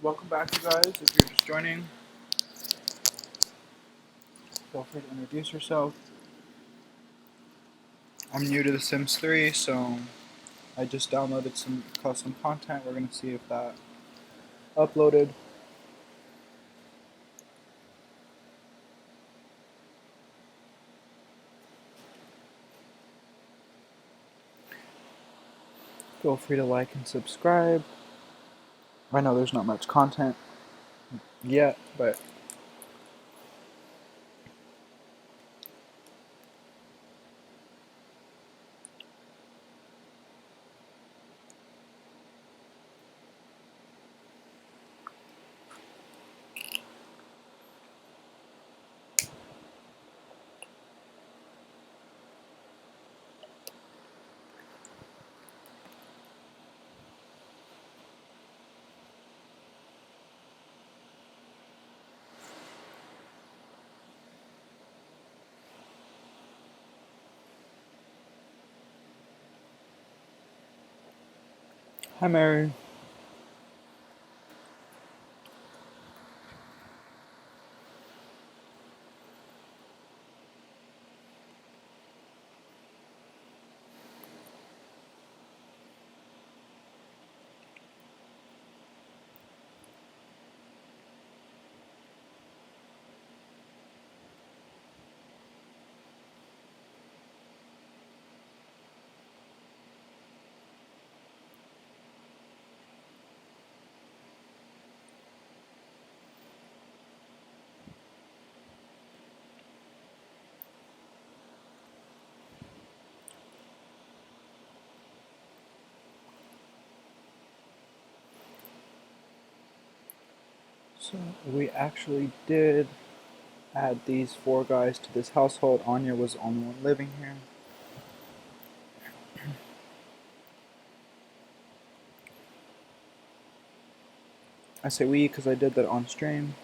Welcome back, you guys. If you're just joining, feel free to introduce yourself. I'm new to The Sims 3, so I just downloaded some custom content. We're going to see if that uploaded. Feel free to like and subscribe. I know there's not much content yet, but hi, Mary. So we actually did add these 4 guys to this household. Anya was the only one living here. I say we because I did that on stream.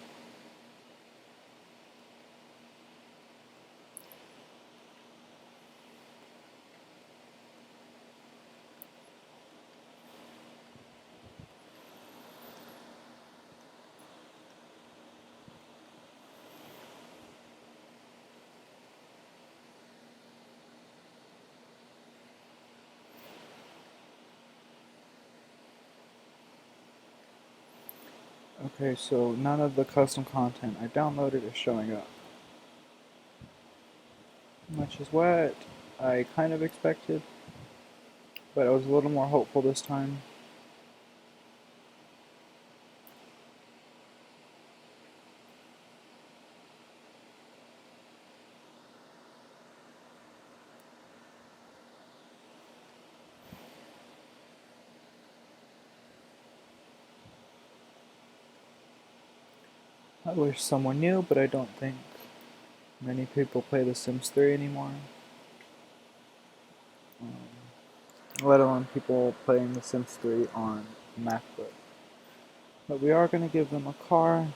Okay, so none of the custom content I downloaded is showing up. Much is what I kind of expected, but I was a little more hopeful this time. I wish someone knew, but I don't think many people play The Sims 3 anymore. Let alone people playing The Sims 3 on MacBook. But we are going to give them a car.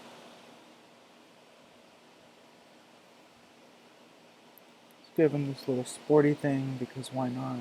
Let's give them this little sporty thing because why not?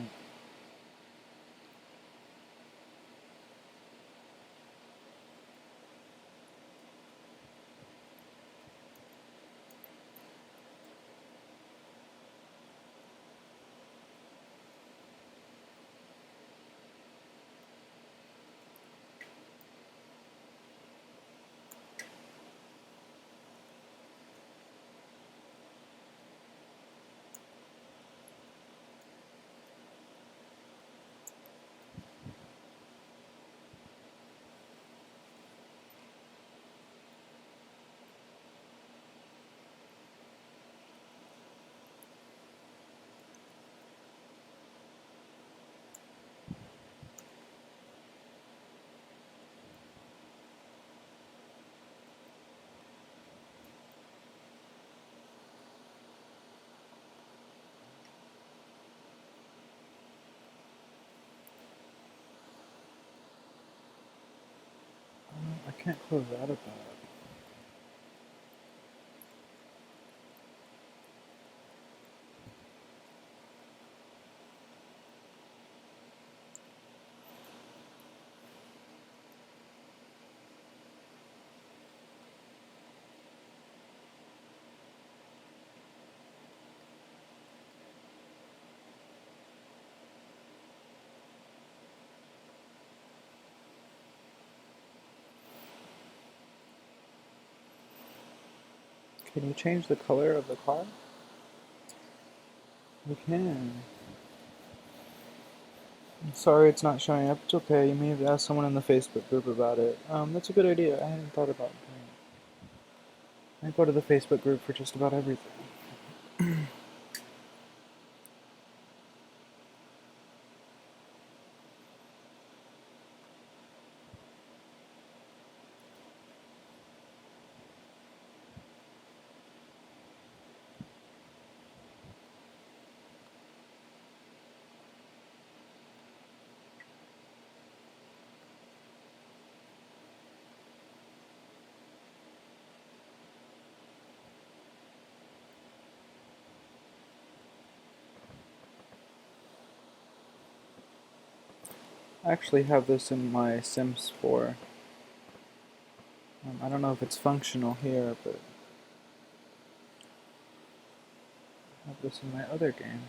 I can't close out of that. Can you change the color of the car? We can. I'm sorry it's not showing up. It's okay. You may have asked someone in the Facebook group about it. That's a good idea. I hadn't thought about doing it. I go to the Facebook group for just about everything. I actually have this in my Sims 4. I don't know if it's functional here, but I have this in my other game.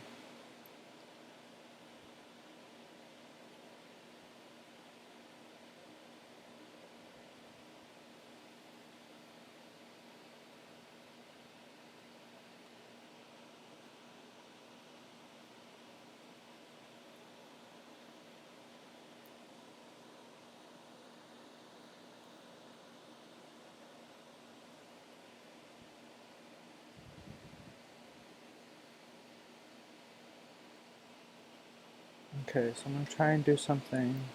Okay, so I'm going to try and do something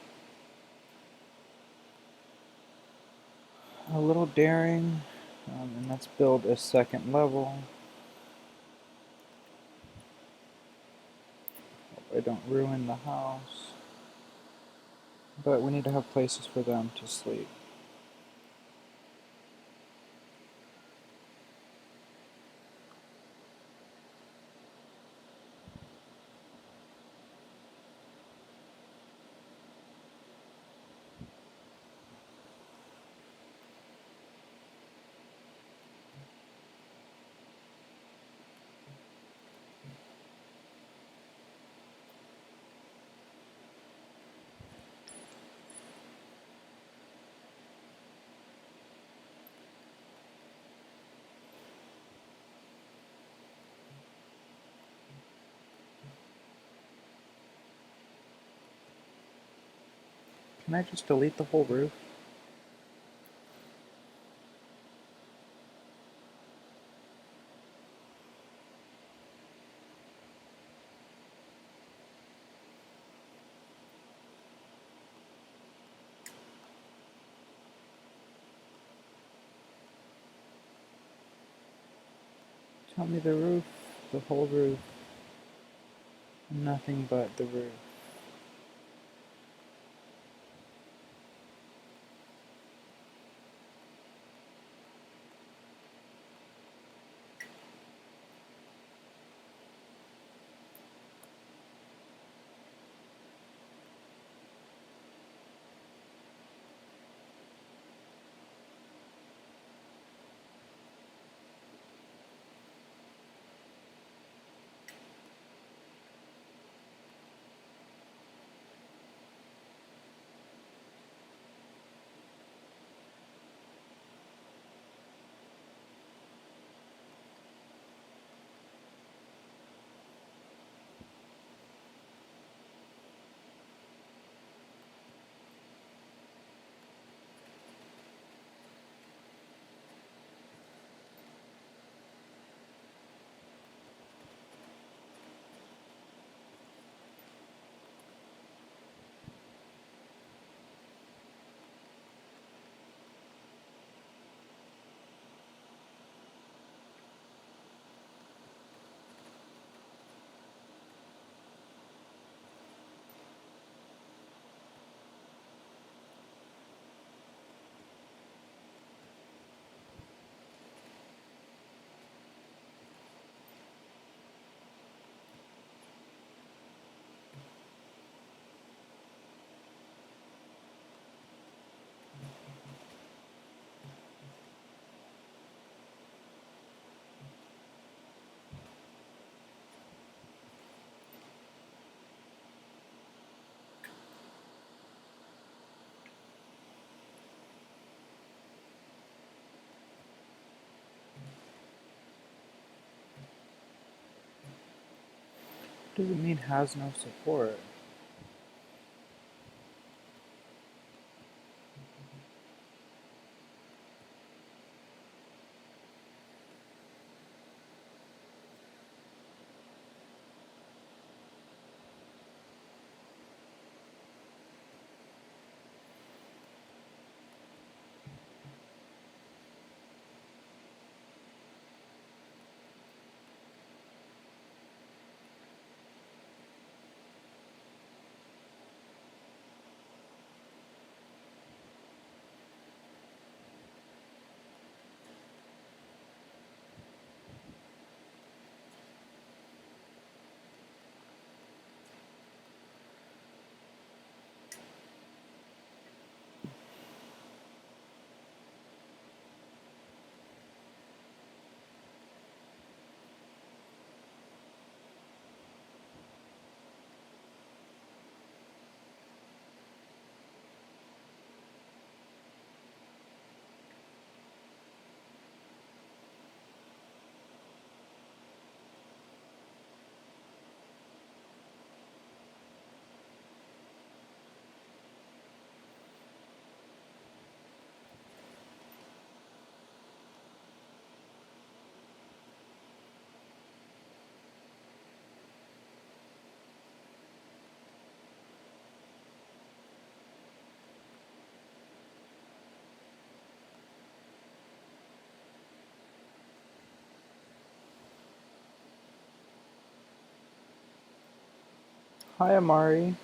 a little daring, and let's build a second level. Hope I don't ruin the house. But we need to have places for them to sleep. Can I just delete the whole roof? Tell me the roof, the whole roof, nothing but the roof. does it mean has no support? Hi, Amari.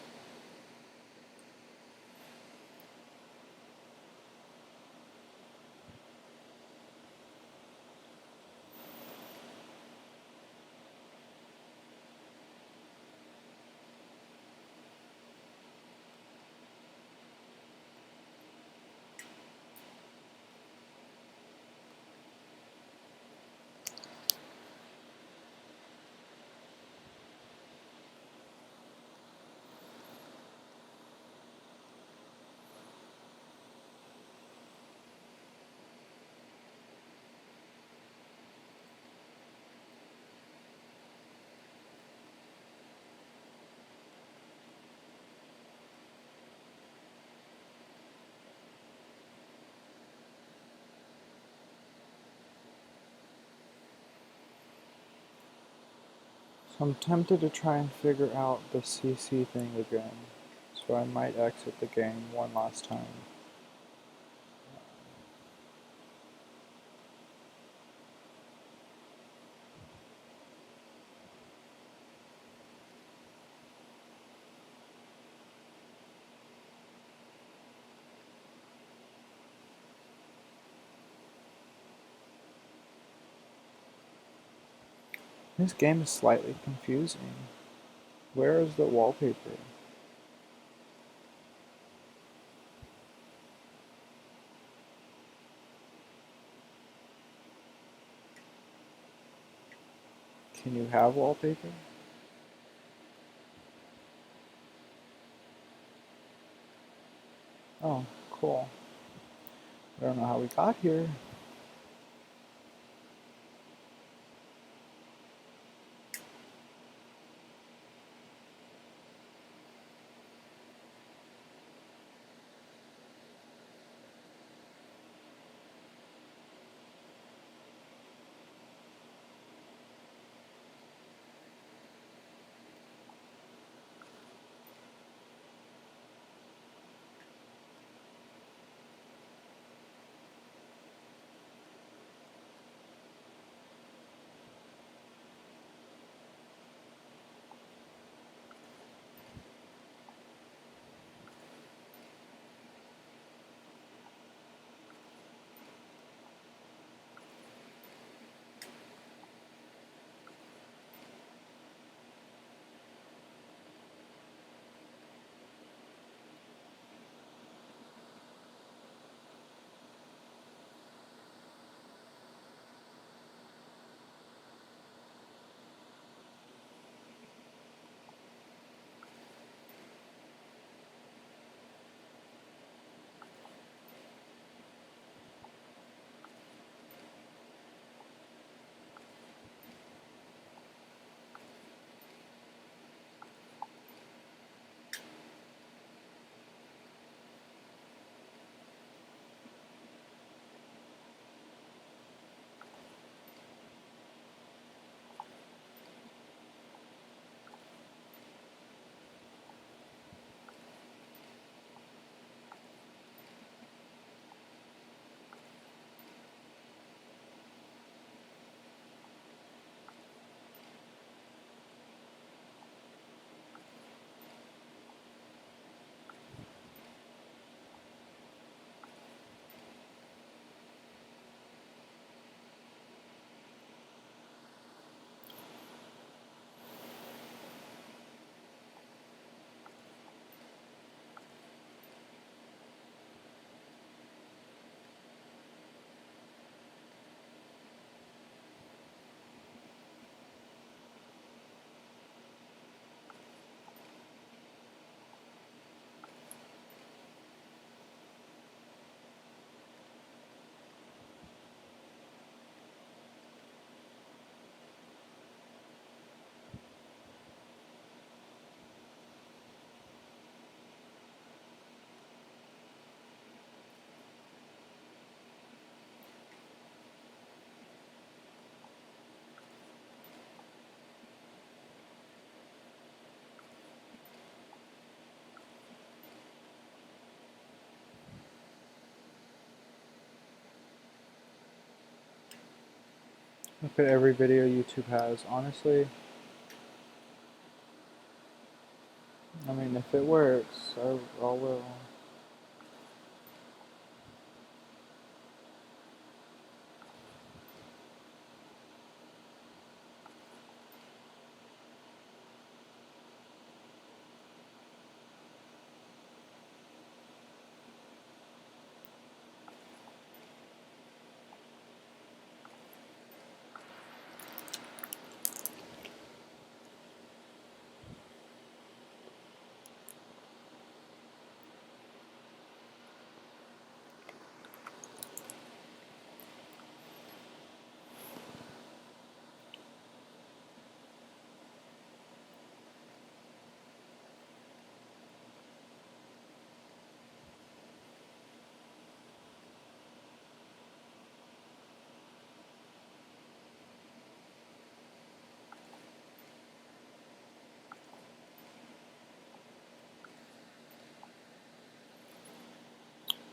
So I'm tempted to try and figure out the CC thing again. So I might exit the game one last time. This game is slightly confusing. Where is the wallpaper? Can you have wallpaper? Oh, cool. I don't know how we got here. Look at every video YouTube has. Honestly, I mean, if it works, I will.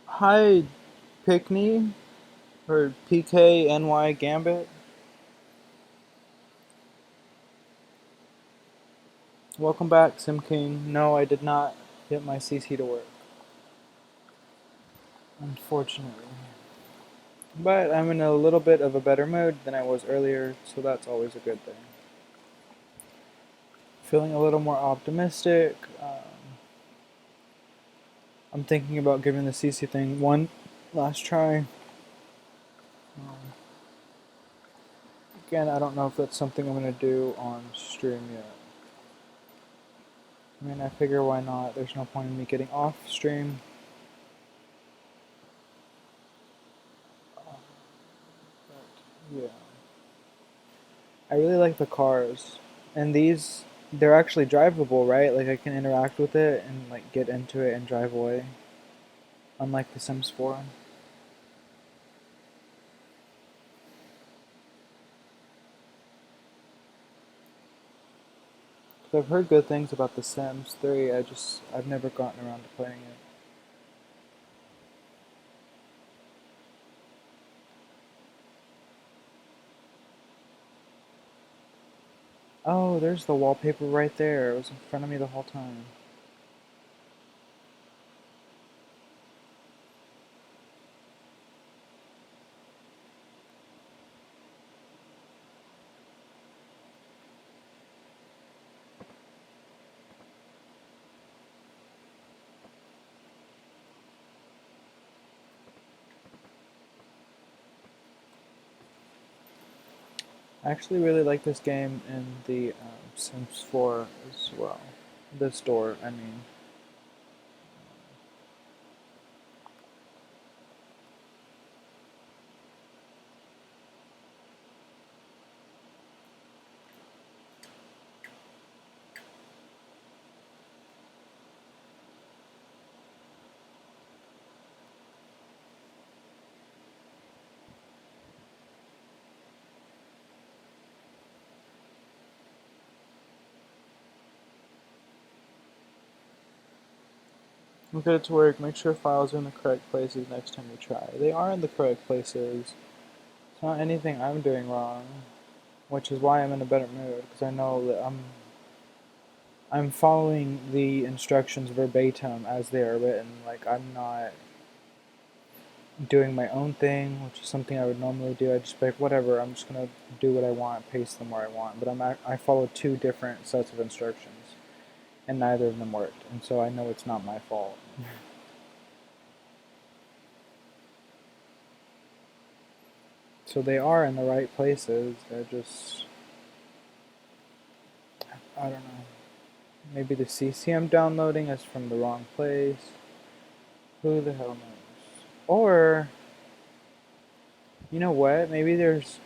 Hi, Pickney, or PKNY Gambit. Welcome back, Sim King. No, I did not get my CC to work, unfortunately. But I'm in a little bit of a better mood than I was earlier, so that's always a good thing. Feeling a little more optimistic. I'm thinking about giving the CC thing one last try. Again, I don't know if that's something I'm going to do on stream yet. I mean, I figure why not? There's no point in me getting off stream. Yeah. I really like the cars. And these, they're actually drivable, right? Like I can interact with it and like get into it and drive away. Unlike the Sims 4. So I've heard good things about the Sims 3, I've never gotten around to playing it. Oh, there's the wallpaper right there. It was in front of me the whole time. I actually really like this game in the Sims 4 as well. The store, I mean. Look at its work. Make sure files are in the correct places next time you try. They are in the correct places. It's not anything I'm doing wrong, which is why I'm in a better mood because I know that I'm following the instructions verbatim as they are written. Like I'm not doing my own thing, which is something I would normally do. I just be like, whatever. I'm just gonna do what I want, paste them where I want. But I follow two different sets of instructions, and neither of them worked, and so I know it's not my fault. So they are in the right places. They're just, I don't know. Maybe the CC I'm downloading is from the wrong place. Who the hell knows? Or, you know what? Maybe there's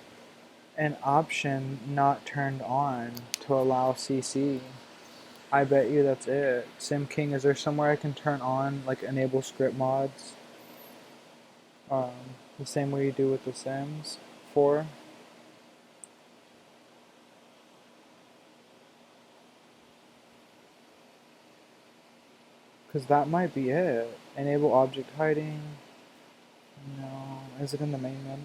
an option not turned on to allow CC. I bet you that's it. Sim King, is there somewhere I can turn on, like enable script mods? Um, the same way you do with the Sims 4? Because that might be it. Enable object hiding. No. Is it in the main menu?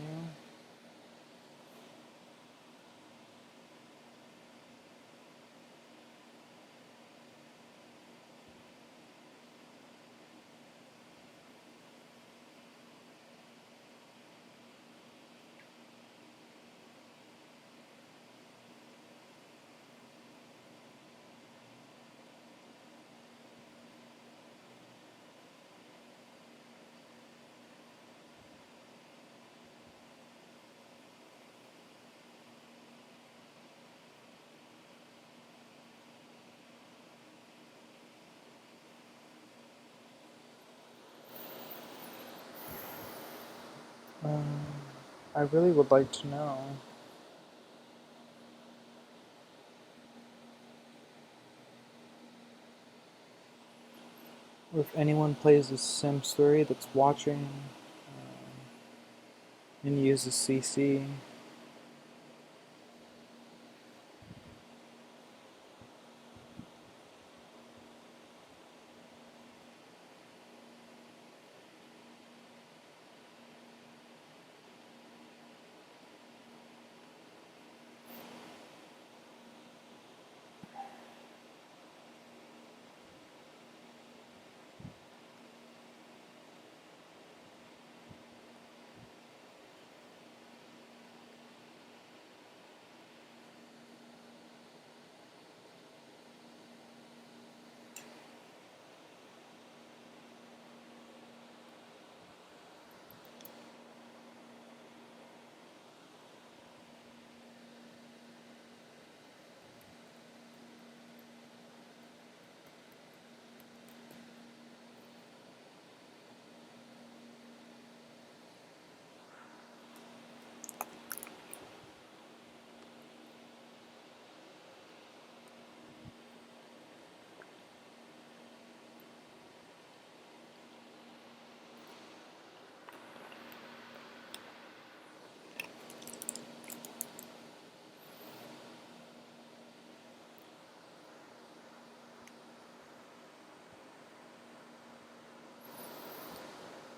I really would like to know. Or if anyone plays the Sims 3 that's watching and uses CC.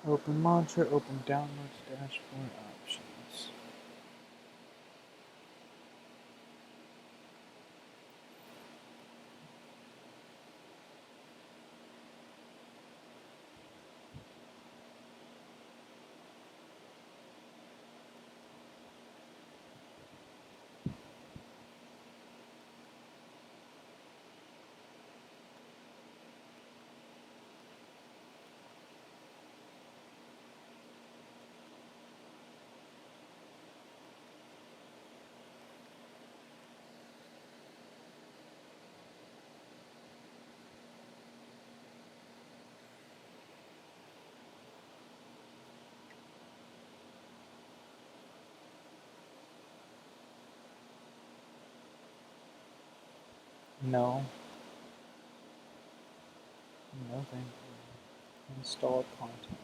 Open launcher, open downloads, dashboard options. No. No thank you. Install content.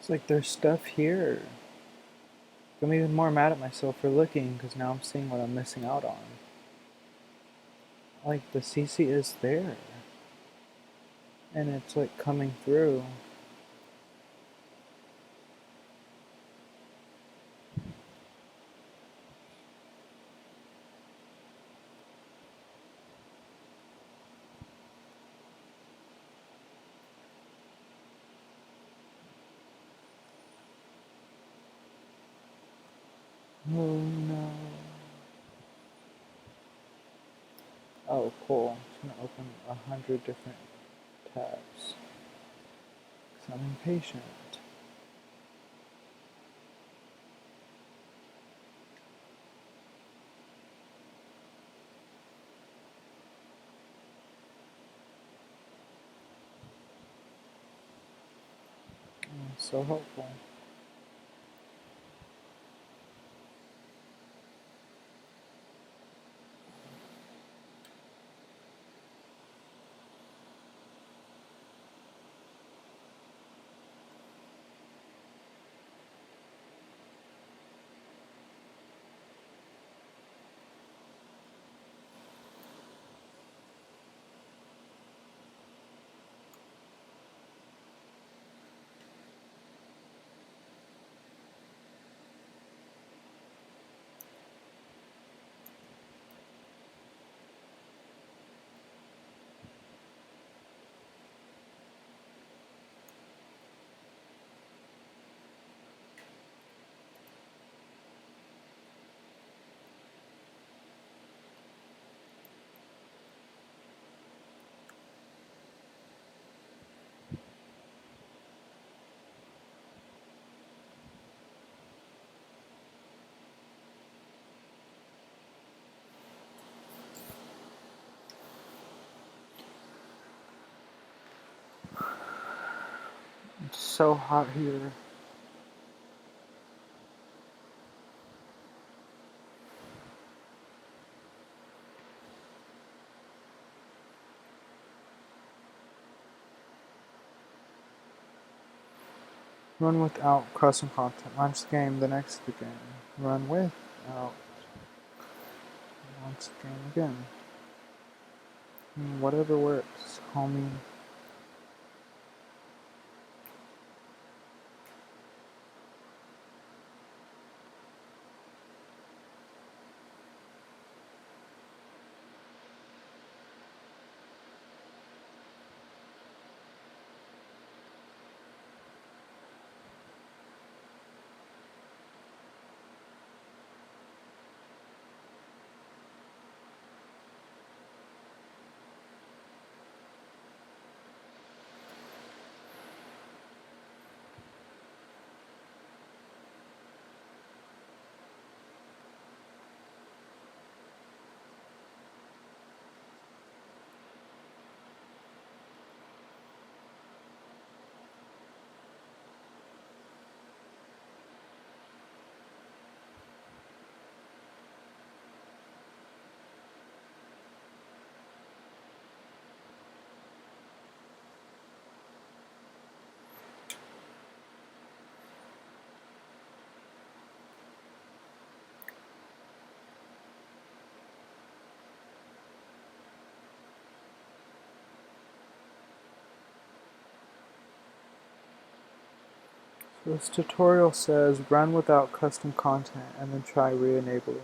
It's like there's stuff here. I'm even more mad at myself for looking because now I'm seeing what I'm missing out on. Like the CC is there. And it's like coming through. Oh no. Oh cool. It's gonna open 100 different tabs. Cause I'm impatient. Oh, so helpful. so hot here. Run without custom content. Launch the game, the next game. Run without. Launch the game again. Whatever works, homie. This tutorial says run without custom content and then try re-enabling it.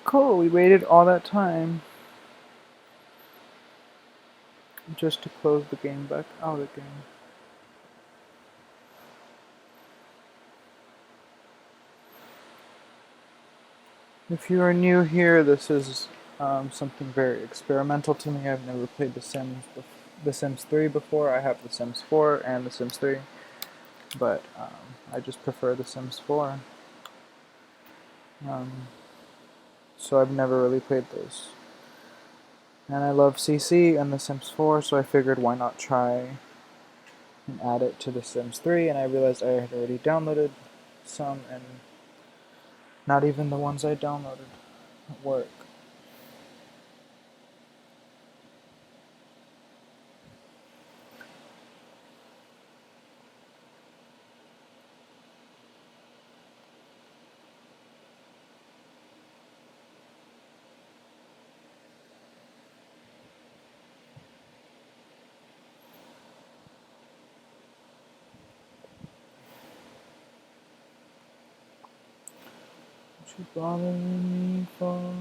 Cool, we waited all that time just to close the game back out again. If you are new here, this is something very experimental to me. I've never played The Sims 3 before. I have The Sims 4 and The Sims 3, but I just prefer The Sims 4. So I've never really played those. And I love CC and The Sims 4, so I figured why not try and add it to The Sims 3, and I realized I had already downloaded some, and not even the ones I downloaded work. What you bothering me for?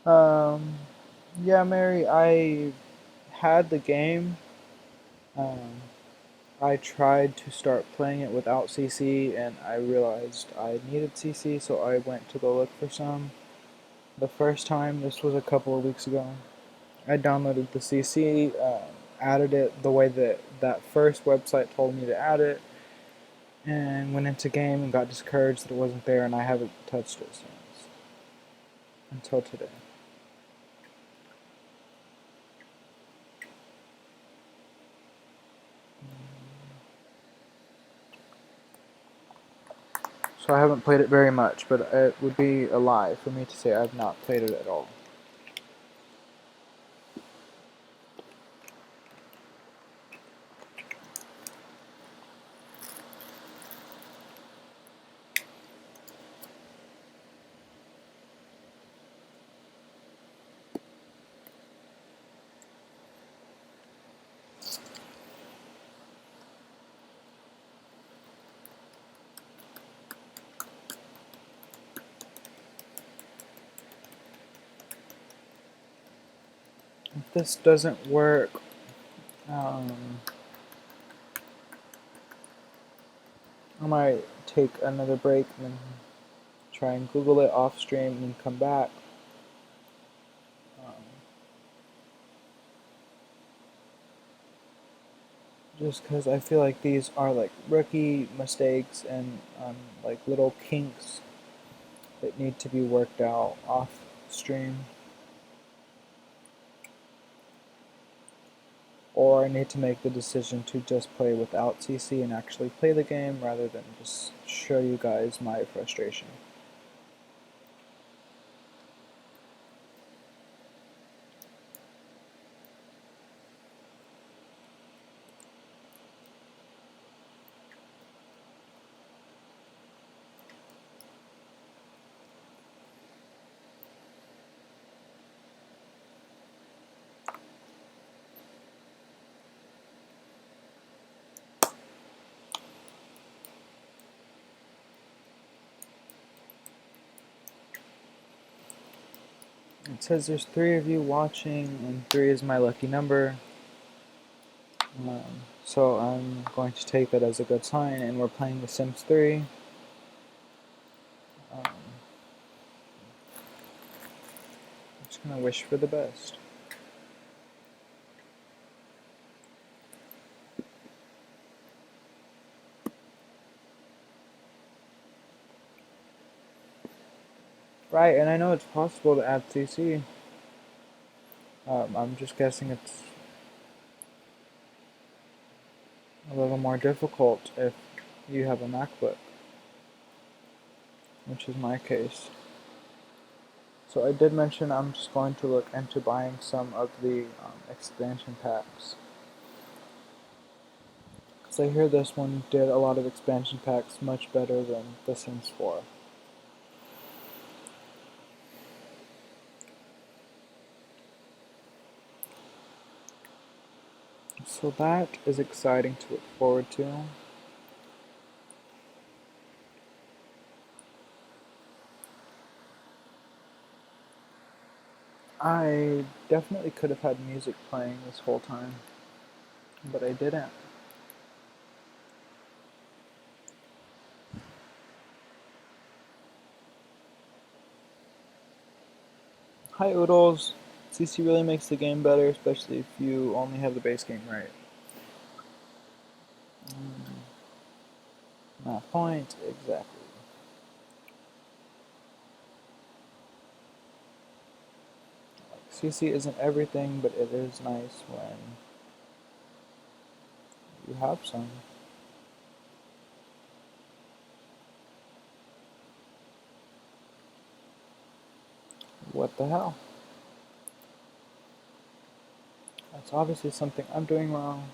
Um, yeah, Mary, I had the game. Um, I tried to start playing it without CC, and I realized I needed CC, so I went to go look for some. The first time, this was a couple of weeks ago, I downloaded the CC, added it the way that that first website told me to add it, and went into game and got discouraged that it wasn't there, and I haven't touched it since. Until today. So I haven't played it very much, but it would be a lie for me to say I've not played it at all. If this doesn't work, I might take another break and then try and Google it off stream and then come back. Um, just because I feel like these are like rookie mistakes and like little kinks that need to be worked out off stream. Or I need to make the decision to just play without CC and actually play the game rather than just show you guys my frustration. It says there's 3 of you watching and 3 is my lucky number. So I'm going to take that as a good sign, and we're playing The Sims 3. I'm just going to wish for the best. Right, and I know it's possible to add CC. I'm just guessing it's a little more difficult if you have a MacBook, which is my case. So I did mention I'm just going to look into buying some of the expansion packs. Because I hear this one did a lot of expansion packs much better than The Sims 4. So that is exciting to look forward to. I definitely could have had music playing this whole time, but I didn't. Hi Oodles! CC really makes the game better, especially if you only have the base game right. My point, exactly. CC isn't everything, but it is nice when you have some. What the hell? That's obviously something I'm doing wrong.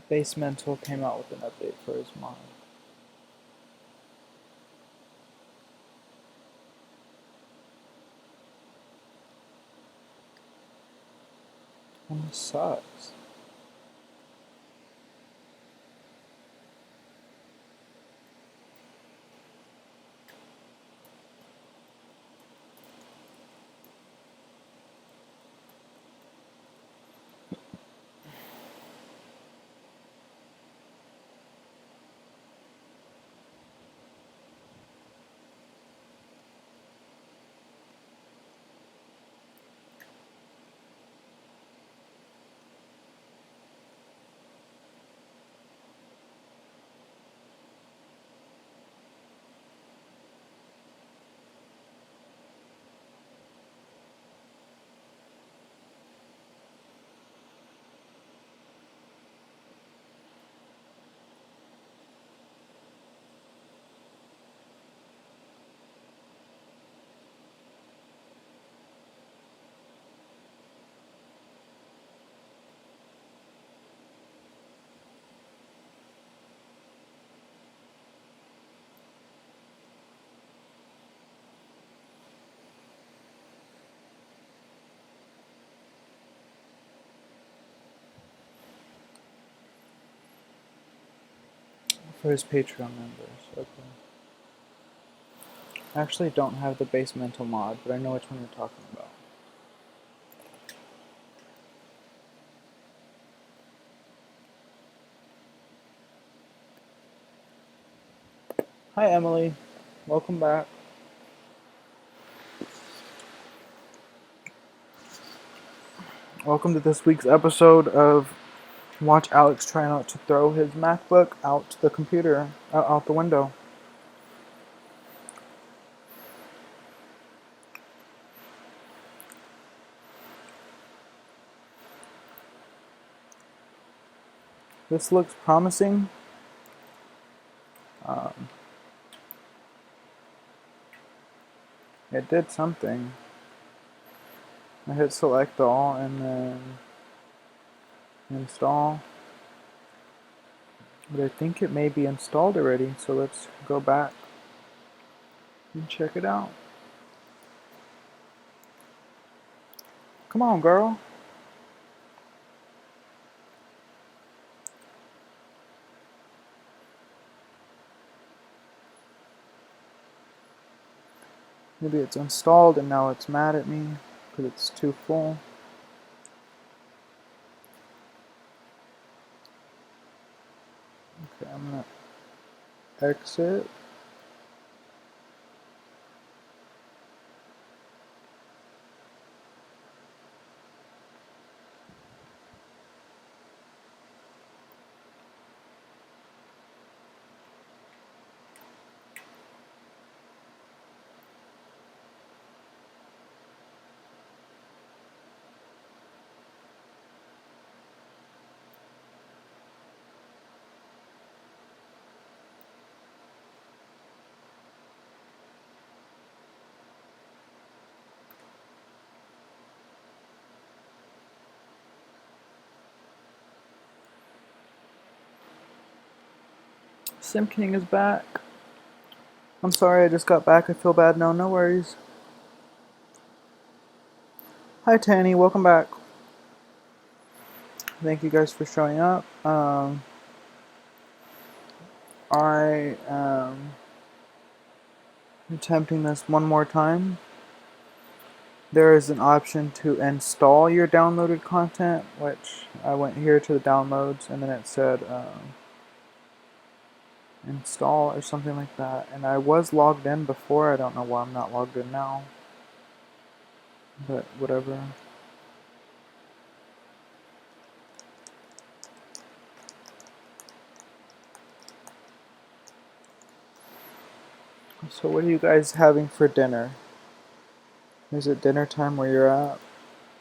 Basemental came out with an update for his mod. And it sucks. For his Patreon members, okay. I actually don't have the Basemental mod, but I know which one you're talking about. Hi Emily, welcome back. Welcome to this week's episode of Watch Alex try not to throw his MacBook out the computer, out the window. This looks promising. It did something. I hit select all and then install. But I think it may be installed already, so let's go back and check it out. Come on, girl. Maybe it's installed and now it's mad at me because it's too full. Okay, I'm gonna exit. Sim King is back. I'm sorry, I just got back. I feel bad. No worries. Hi Tanny, welcome back. Thank you guys for showing up. I am attempting this one more time. There is an option to install your downloaded content, which I went here to the downloads and then it said install or something like that. And I was logged in before. I don't know why I'm not logged in now, but whatever. So what are you guys having for dinner? Is it dinner time where you're at?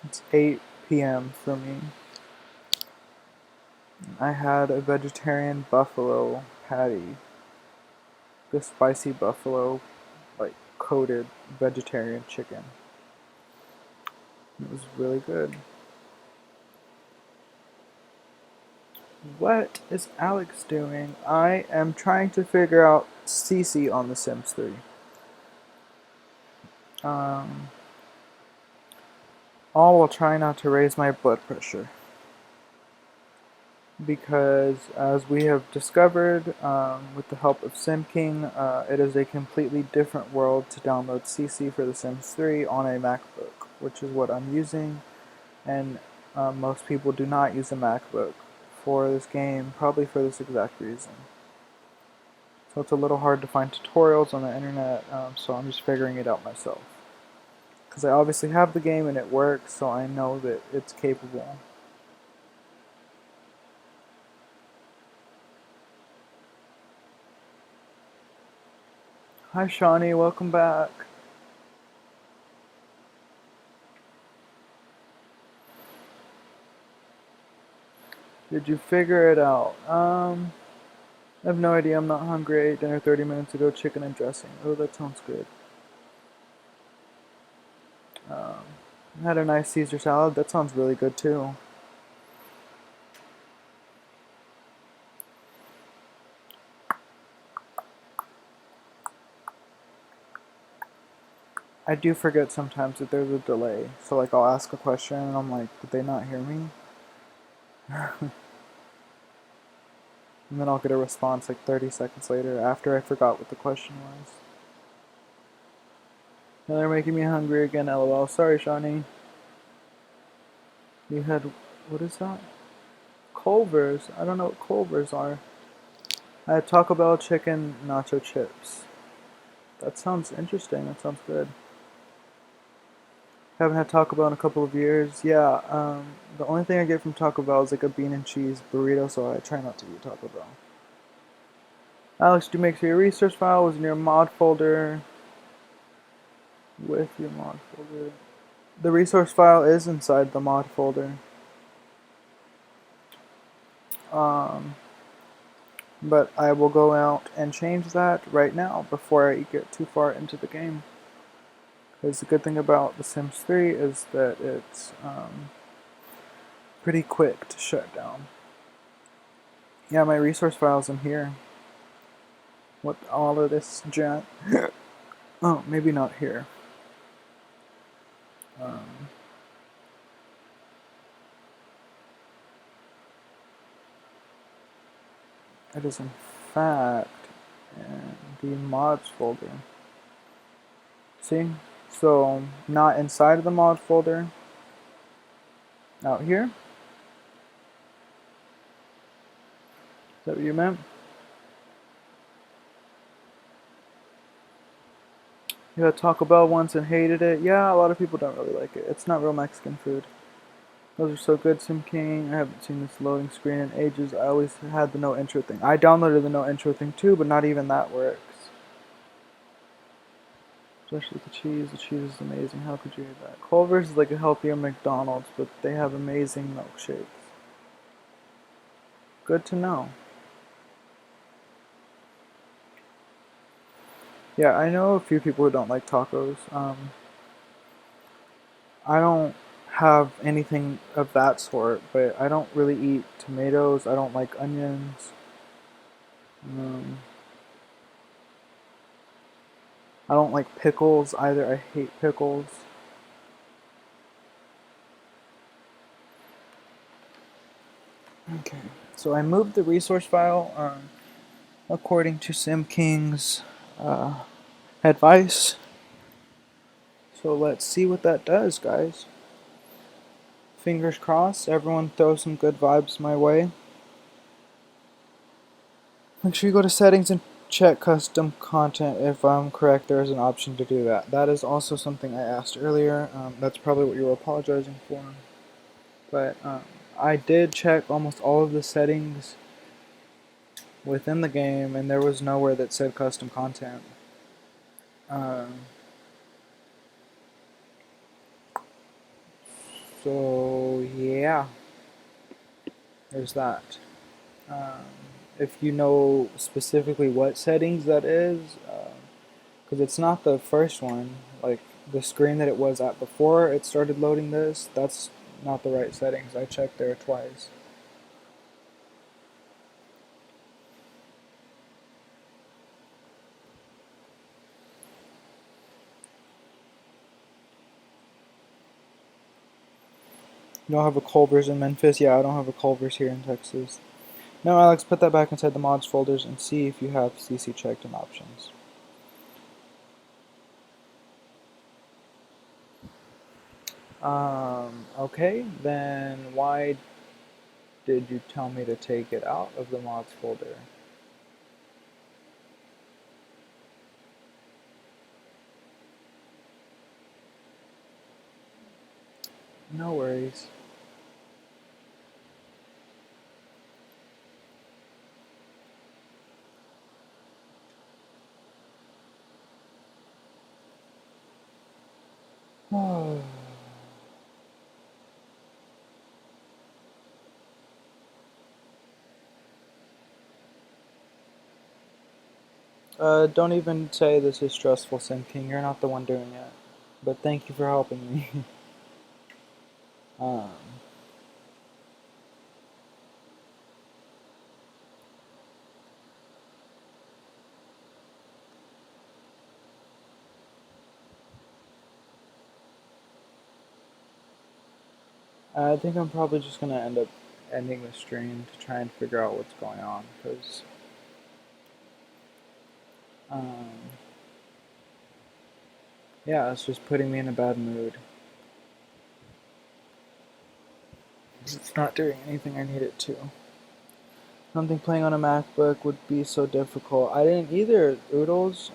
It's 8 p.m. for me. I had a vegetarian buffalo patty. The spicy buffalo, like, coated vegetarian chicken. It was really good. What is Alex doing? I am trying to figure out CC on The Sims 3. Um, all while trying not to raise my blood pressure. Because, as we have discovered with the help of SimKing, it is a completely different world to download CC for The Sims 3 on a MacBook, which is what I'm using. And most people do not use a MacBook for this game, probably for this exact reason. So it's a little hard to find tutorials on the internet, so I'm just figuring it out myself. Because I obviously have the game and it works, so I know that it's capable. Hi Shawnee, welcome back. Did you figure it out? I have no idea, I'm not hungry. I ate dinner 30 minutes ago, chicken and dressing. Oh, that sounds good. I had a nice Caesar salad, that sounds really good too. I do forget sometimes that there's a delay. So like I'll ask a question and I'm like, did they not hear me? And then I'll get a response like 30 seconds later after I forgot what the question was. Now they're making me hungry again, lol. Sorry, Shawnee. You had, what is that? Culvers. I don't know what Culvers are. I had Taco Bell chicken nacho chips. That sounds interesting. That sounds good. Haven't had Taco Bell in a couple of years. Yeah, the only thing I get from Taco Bell is like a bean and cheese burrito, so I try not to eat Taco Bell. Alex, do you make sure your resource file was in your mod folder? With your mod folder. The resource file is inside the mod folder. Um, but I will go out and change that right now before I get too far into the game. Because the good thing about The Sims 3 is that it's pretty quick to shut down. Yeah, my resource file's in here. With all of this junk. Oh, maybe not here. It is in fact in the mods folder. See? So, not inside of the mod folder. Out here. Is that what you meant? You had Taco Bell once and hated it. Yeah, a lot of people don't really like it. It's not real Mexican food. Those are so good, Sim King. I haven't seen this loading screen in ages. I always had the no intro thing. I downloaded the no intro thing too, but not even that works. Especially the cheese. The cheese is amazing. How could you eat that? Culver's is like a healthier McDonald's, but they have amazing milkshakes. Good to know. Yeah, I know a few people who don't like tacos. I don't have anything of that sort, but I don't really eat tomatoes. I don't like onions. Um, I don't like pickles either. I hate pickles. Okay, so I moved the resource file according to SimKing's uh, advice. So let's see what that does, guys. Fingers crossed, everyone throw some good vibes my way. Make sure you go to settings and check custom content. If I'm correct, there is an option to do that. That is also something I asked earlier. That's probably what you were apologizing for. But I did check almost all of the settings within the game, and there was nowhere that said custom content. So yeah, there's that. Um, if you know specifically what settings that is, because it's not the first one, like the screen that it was at before it started loading this, that's not the right settings. I checked there twice. You don't have a Culver's in Memphis? Yeah, I don't have a Culver's here in Texas. No, Alex, put that back inside the mods folders and see if you have CC checked in options. Okay, then why did you tell me to take it out of the mods folder? No worries. Don't even say this is stressful, Sim King. You're not the one doing it. But thank you for helping me. um, I think I'm probably just gonna end up ending the stream to try and figure out what's going on, because um, yeah, it's just putting me in a bad mood. It's not doing anything I need it to. I don't think playing on a MacBook would be so difficult. I didn't either, Oodles.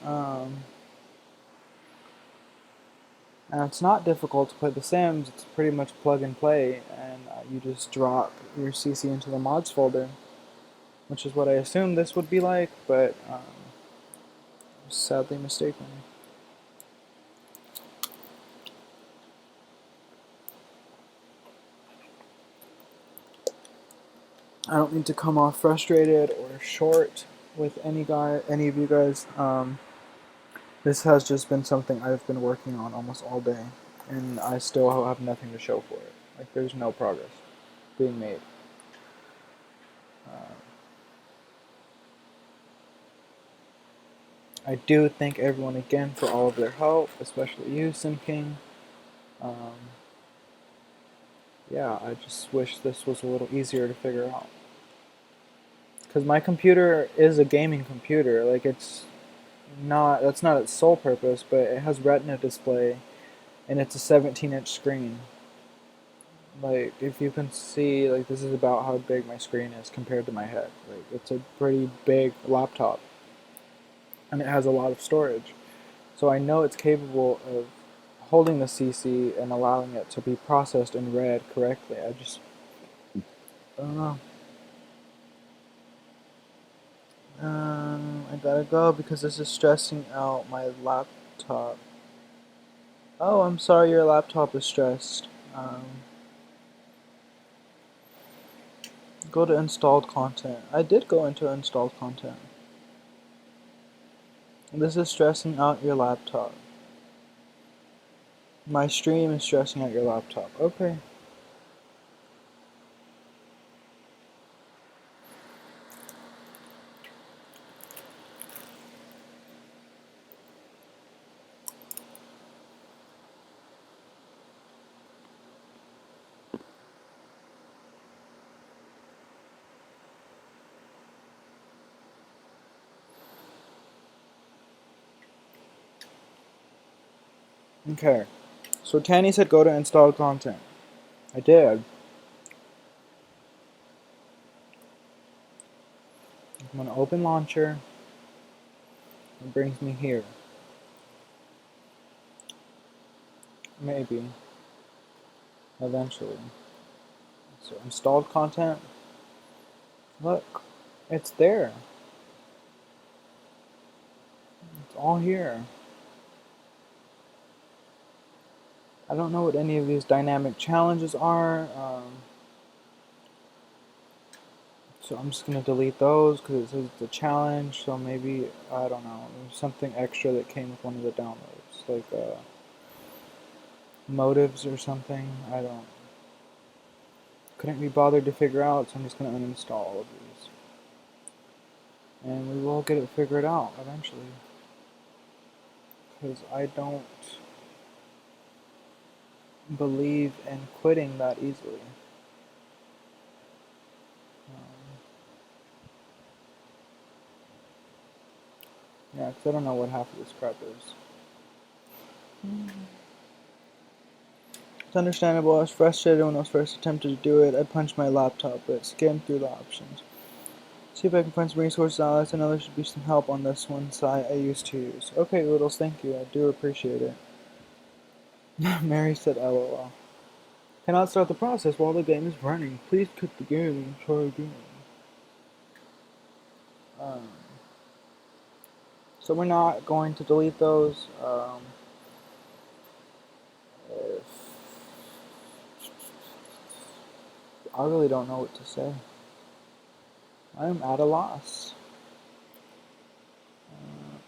And it's not difficult to play The Sims. It's pretty much plug and play, and you just drop your CC into the mods folder, which is what I assumed this would be like, but sadly mistaken. I don't mean to come off frustrated or short with any of you guys. This has just been something I've been working on almost all day, and I still have nothing to show for it. Like, there's no progress being made. I do thank everyone again for all of their help, especially you, Sim King. Um, yeah, I just wish this was a little easier to figure out. Because my computer is a gaming computer. Like, it's not, that's not its sole purpose, but it has Retina display, and it's a 17-inch screen. Like, if you can see, like, this is about how big my screen is compared to my head. Like, it's a pretty big laptop, and it has a lot of storage. So I know it's capable of holding the CC and allowing it to be processed and read correctly. I don't know. I gotta go because this is stressing out my laptop. Oh, I'm sorry your laptop is stressed. Go to installed content. I did go into installed content. This is stressing out your laptop. My stream is stressing out your laptop. Okay. Okay. So Tanny said go to installed content. I did. I'm gonna open launcher. It brings me here. Maybe. Eventually. So installed content. Look. It's there. It's all here. I don't know what any of these dynamic challenges are. So I'm just gonna delete those because it says it's a challenge. So maybe, I don't know, there's something extra that came with one of the downloads, like motives or something. I don't. Couldn't be bothered to figure out, so I'm just gonna uninstall all of these, and we will get it figured out eventually. Because I don't believe in quitting that easily. Yeah, because I don't know what half of this crap is. It's understandable. I was frustrated when I was first attempted to do it. I punched my laptop, but skimmed through the options. See if I can find some resources on this. I know there should be some help on this one site I used to use. Okay, Oodles, thank you. I do appreciate it. Mary said LOL. Cannot start the process while the game is running. Please quit the game and try again. Um, so we're not going to delete those. If I really don't know what to say. I'm at a loss.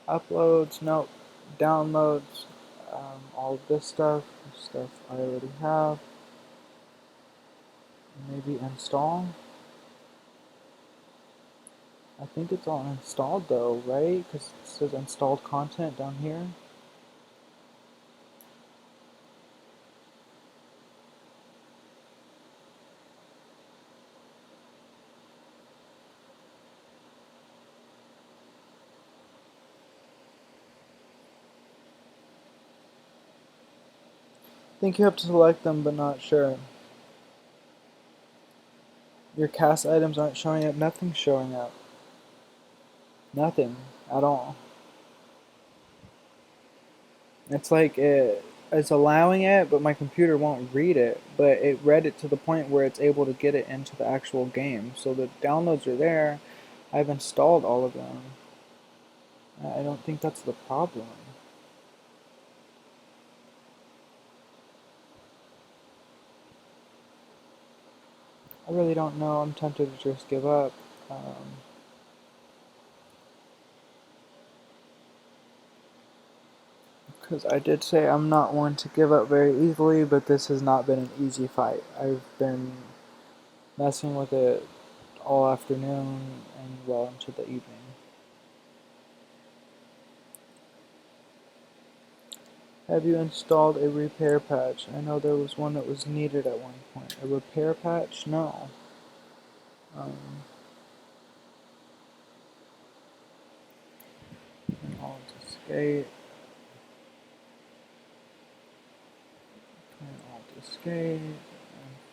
Uploads, nope. Downloads, all of this stuff I already have. Maybe install. I think it's all installed though, right? Because it says installed content down here. I think you have to select them, but not sure. Your cast items aren't showing up. Nothing's showing up. Nothing at all. It's like it's allowing it, but my computer won't read it. But it read it to the point where it's able to get it into the actual game. So the downloads are there. I've installed all of them. I don't think that's the problem. I really don't know. I'm tempted to just give up. Because I did say I'm not one to give up very easily, but this has not been an easy fight. I've been messing with it all afternoon and well into the evening. Have you installed a repair patch? I know there was one that was needed at one point. A repair patch? No. And Alt Escape. And Alt Escape. And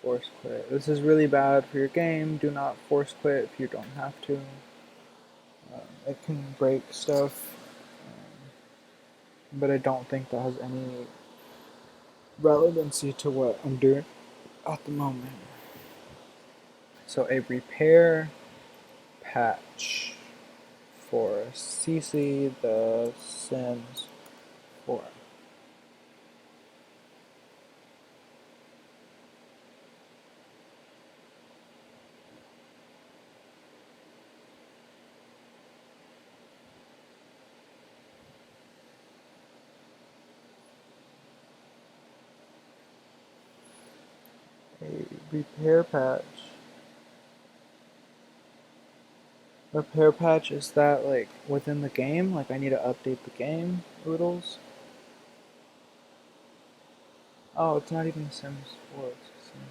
force quit. This is really bad for your game. Do not force quit if you don't have to. It can break stuff. But I don't think that has any relevancy to what I'm doing at the moment. So a repair patch for CC the Sims 4. A repair patch. Repair patch, is that like within the game? Like I need to update the game, Oodles? Oh, it's not even Sims 4, it's Sims.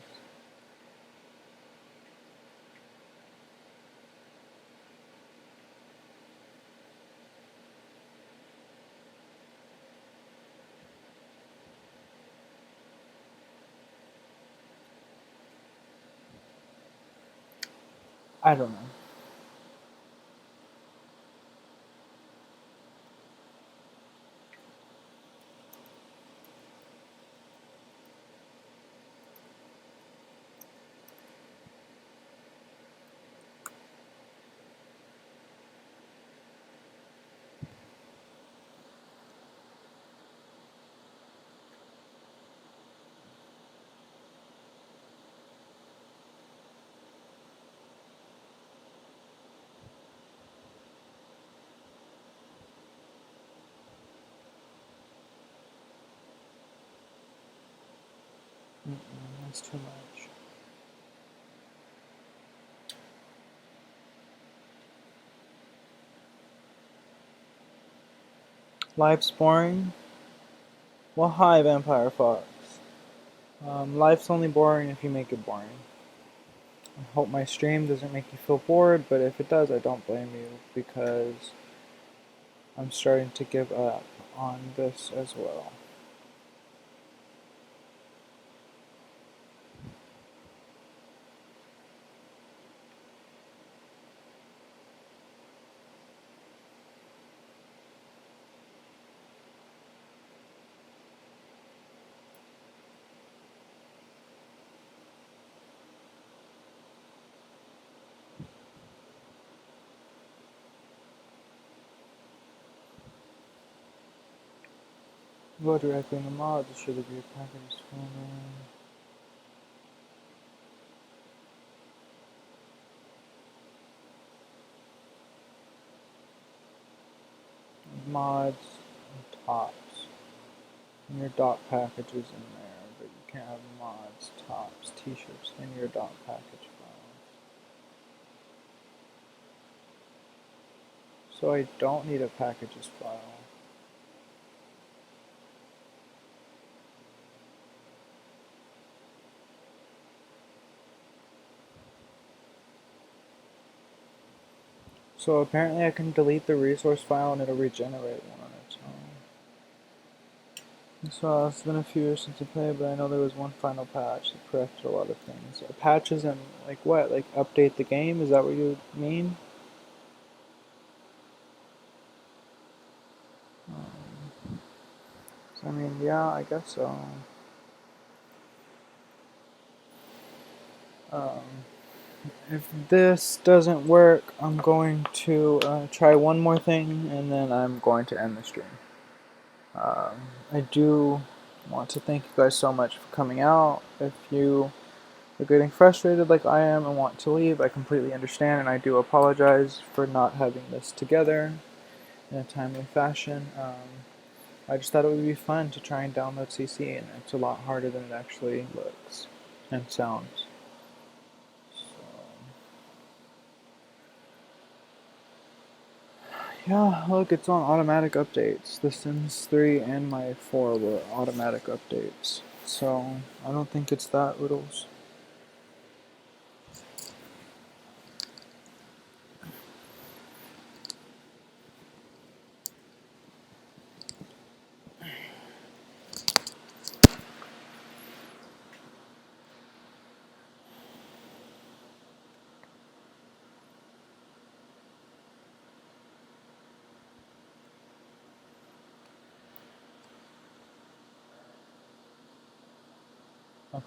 I don't know. That's too much. Life's boring? Well, hi, Vampire Fox. Life's only boring if you make it boring. I hope my stream doesn't make you feel bored, but if it does, I don't blame you because I'm starting to give up on this as well. Go directly in the mod, should it be a package folder? Mods and tops. And your dot package is in there, but you can't have mods, tops, t-shirts in your dot package file. So I don't need a packages file. So apparently I can delete the resource file and it'll regenerate one on its own. So it's been a few years since I played, but I know there was one final patch that corrected a lot of things. Patches and like what? Like update the game? Is that what you mean? So, I mean, yeah, I guess so. Um, if this doesn't work, I'm going to try one more thing and then I'm going to end the stream. I do want to thank you guys so much for coming out. If you are getting frustrated like I am and want to leave, I completely understand and I do apologize for not having this together in a timely fashion. I just thought it would be fun to try and download CC, and it's a lot harder than it actually looks and sounds. Yeah, look, it's on automatic updates. The Sims 3 and my 4 were automatic updates. So, I don't think it's that riddles.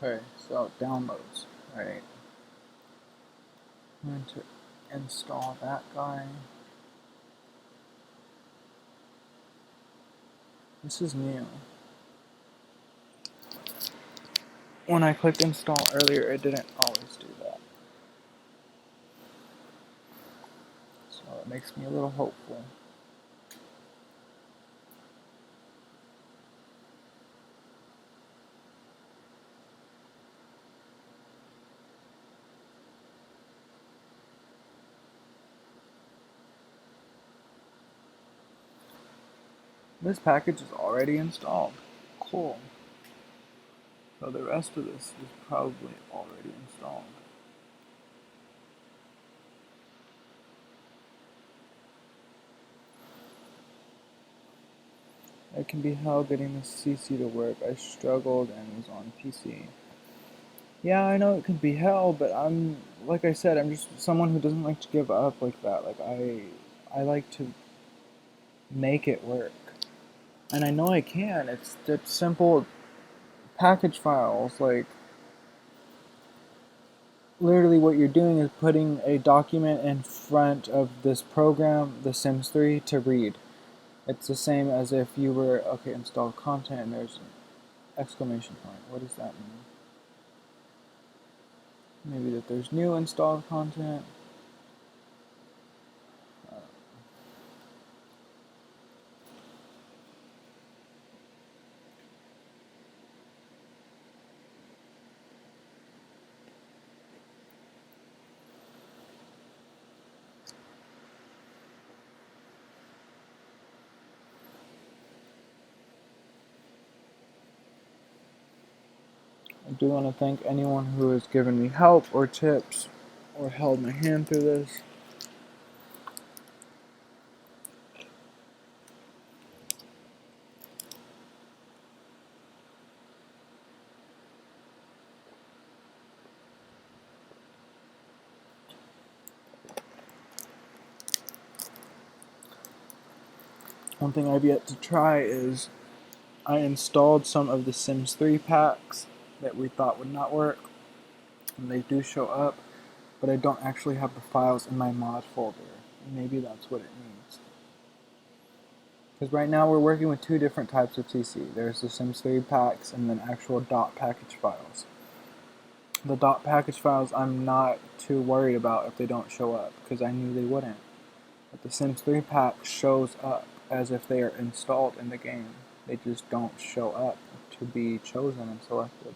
Okay, so downloads. Right. I'm going to install that guy. This is new. When I clicked install earlier, it didn't always do that. So it makes me a little hopeful. This package is already installed. Cool. So the rest of this is probably already installed. It can be hell getting the CC to work. I struggled and was on PC. Yeah, I know it can be hell, but like I said, I'm just someone who doesn't like to give up like that. Like I like to make it work. And I know I can. It's simple package files. Like, literally what you're doing is putting a document in front of this program, the Sims 3, to read. It's the same as if you were, okay, install content, and there's an exclamation point. What does that mean? Maybe that there's new installed content. do want to thank anyone who has given me help or tips or held my hand through this. One thing I've yet to try is I installed some of the Sims 3 packs that we thought would not work, and they do show up, but I don't actually have the files in my mod folder, and maybe that's what it needs. Because right now we're working with two different types of CC. There's the Sims 3 packs and then actual .package files. The .package files I'm not too worried about if they don't show up, because I knew they wouldn't. But the Sims 3 pack shows up as if they are installed in the game. They just don't show up to be chosen and selected.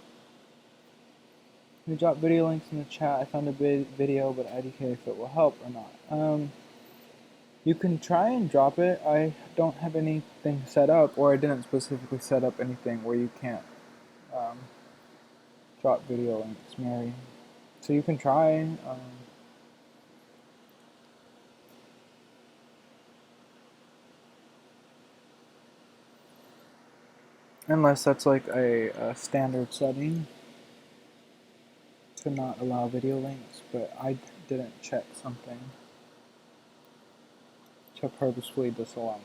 We dropped video links in the chat. I found a video, but IDK if it will help or not. You can try and drop it. I don't have anything set up, or I didn't specifically set up anything where you can't drop video links, Mary. So you can try. Unless that's like a standard setting to not allow video links, but I didn't check something to purposefully disallow it.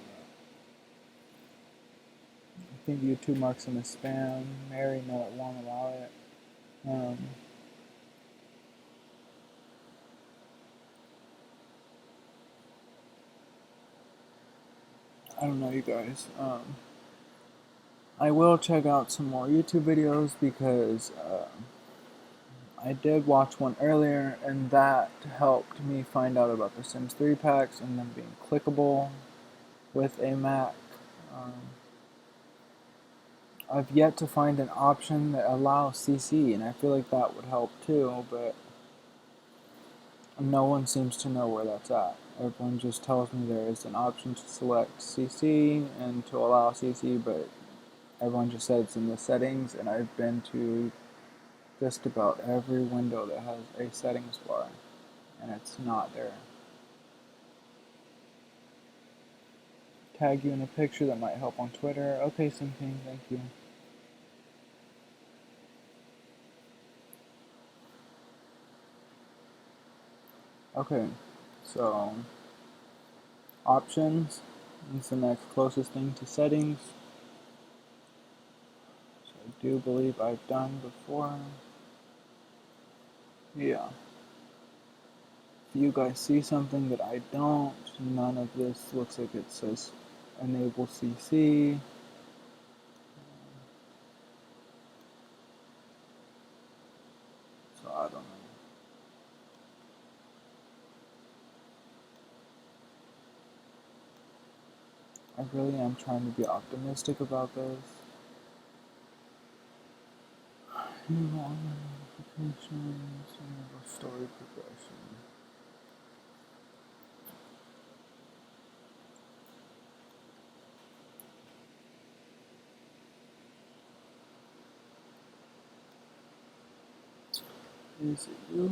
I think YouTube marks them as spam. Mary, no, it won't allow it. I don't know, you guys. I will check out some more YouTube videos because I did watch one earlier, and that helped me find out about the Sims 3 packs and them being clickable with a Mac. I've yet to find an option that allows CC, and I feel like that would help too, but no one seems to know where that's at. Everyone just tells me there is an option to select CC and to allow CC, but everyone just said it's in the settings, and I've been to just about every window that has a settings bar, and it's not there. Tag you in a picture that might help on Twitter. Okay, Simking, thank you. Okay, so options is the next closest thing to settings. So I do believe I've done before. Yeah. If you guys see something that I don't, none of this looks like it says enable CC. So I don't know. I really am trying to be optimistic about this. Enable notifications, enable story progression. Is it you?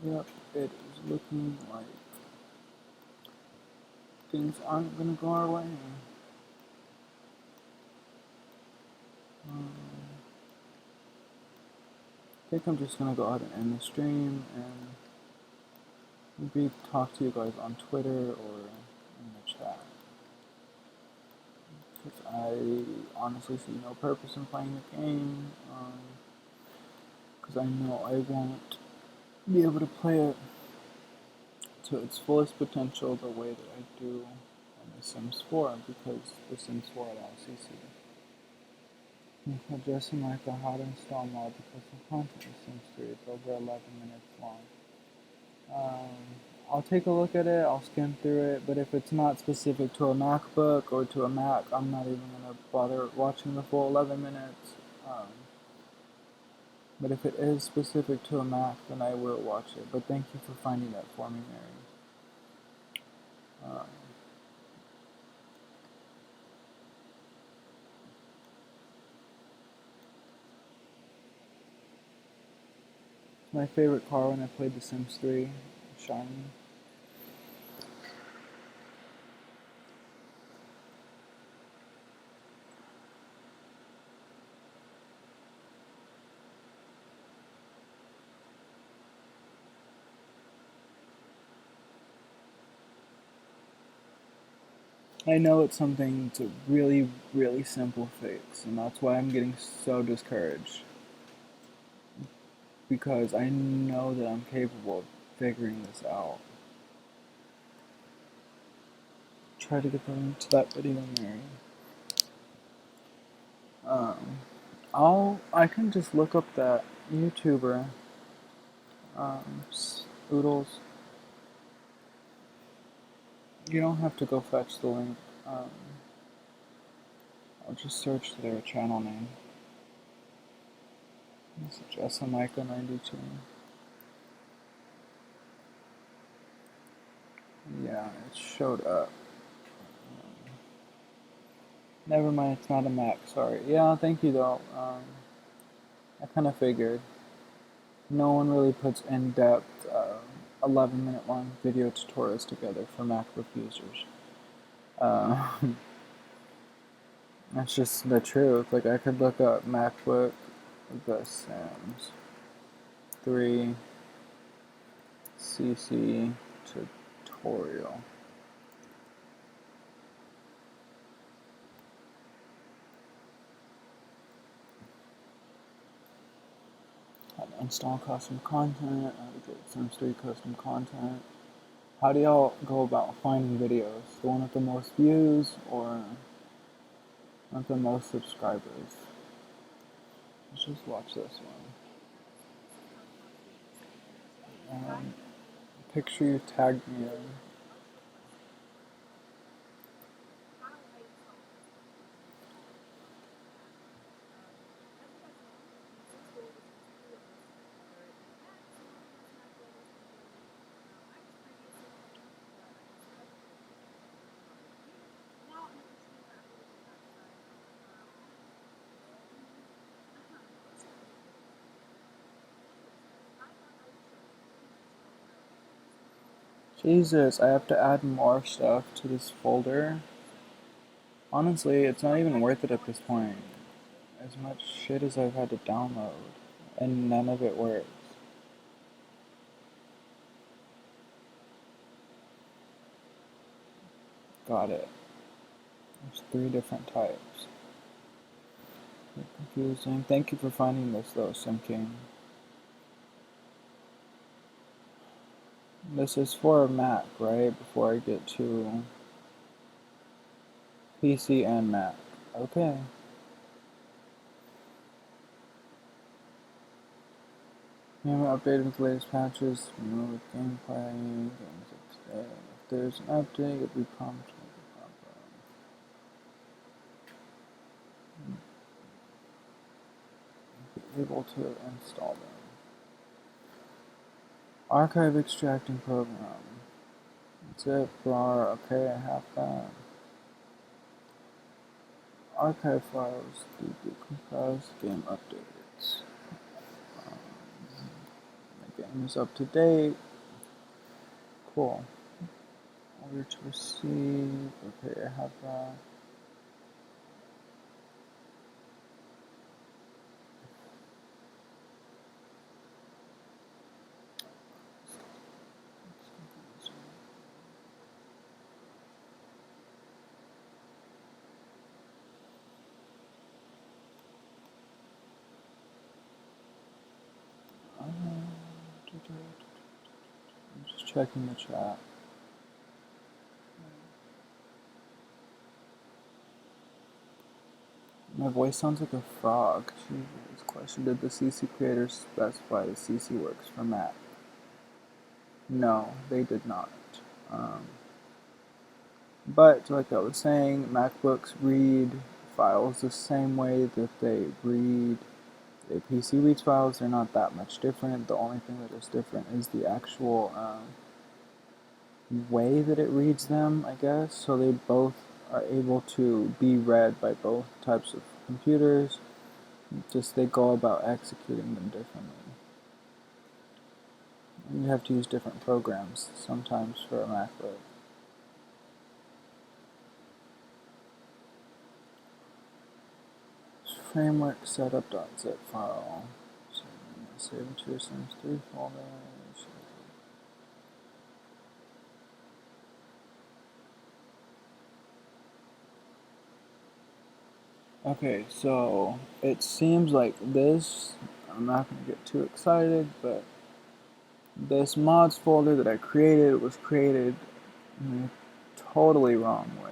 Yep, it is looking like things aren't gonna go our way. I think I'm just gonna go ahead and end the stream and maybe talk to you guys on Twitter or in the chat. Because I honestly see no purpose in playing the game. Because I know I won't be able to play it to its fullest potential the way that I do in The Sims 4, because The Sims 4 allows CC. Addressing like the how to install mod because the content of Sims 3 is over 11 minutes long. I'll take a look at it, I'll skim through it, but if it's not specific to a MacBook or to a Mac, I'm not even going to bother watching the full 11 minutes. But if it is specific to a Mac, then I will watch it. But thank you for finding that for me, Mary. Uh, my favorite car when I played The Sims 3, shiny. I know it's something to really, really simple fix, and that's why I'm getting so discouraged. Because I know that I'm capable of figuring this out. Try to get the link to that video, Mary. I can just look up that YouTuber, Oodles. You don't have to go fetch the link. I'll just search their channel name. This is Jessamica92. Yeah, it showed up. Never mind, it's not a Mac, sorry. Yeah, thank you though. I kind of figured. No one really puts in-depth 11-minute long video tutorials together for MacBook users. Uh, that's just the truth. Like, I could look up MacBook The Sims 3 CC tutorial. How to install custom content, how to get Sims 3 custom content. How do y'all go about finding videos? The one with the most views or with the most subscribers? Let's just watch this one. Picture you tagged me in. Jesus, I have to add more stuff to this folder. Honestly, it's not even worth it at this point. As much shit as I've had to download, and none of it works. Got it. There's 3 different types. Confusing. Thank you for finding this though, Sim King. This is for Mac, right? Before I get to PC and Mac. Okay. Game updated with the latest patches, remove gameplay, games of today. If there's an update, it'll be prompted. Be able to install them. Archive extracting program. Zip bar. Okay, I have that. Archive files decompose game updates. The game is up to date. Cool. Order to receive. Okay, I have that. I'm just checking the chat. My voice sounds like a frog. Jesus, question. Did the CC creators specify the CC works for Mac? No, they did not. But, like I was saying, MacBooks read files the same way that they read. A PC reads files, they're not that much different. The only thing that is different is the actual way that it reads them, I guess, so they both are able to be read by both types of computers. Just they go about executing them differently. And you have to use different programs sometimes for a MacBook. Framework setup.zip file. So save it to your SIMS 3 folder. Okay, so it seems like this, I'm not going to get too excited, but this mods folder that I created was created in a totally wrong way.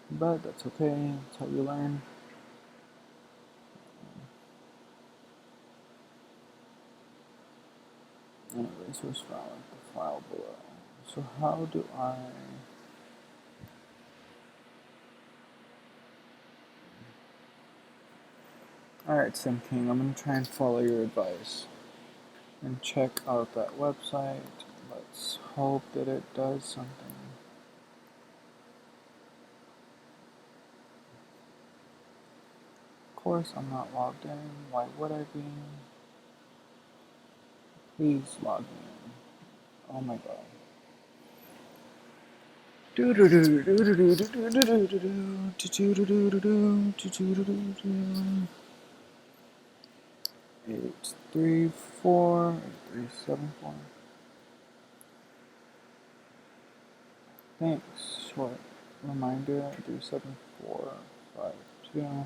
But that's okay, that's how you learn. And a resource file, like the file below. So how do I... Alright, SimKing, I'm going to try and follow your advice and check out that website. Let's hope that it does something. Of course, I'm not logged in. Why would I be? Please log me in. Oh my god. 834 Thanks. Short reminder 37452.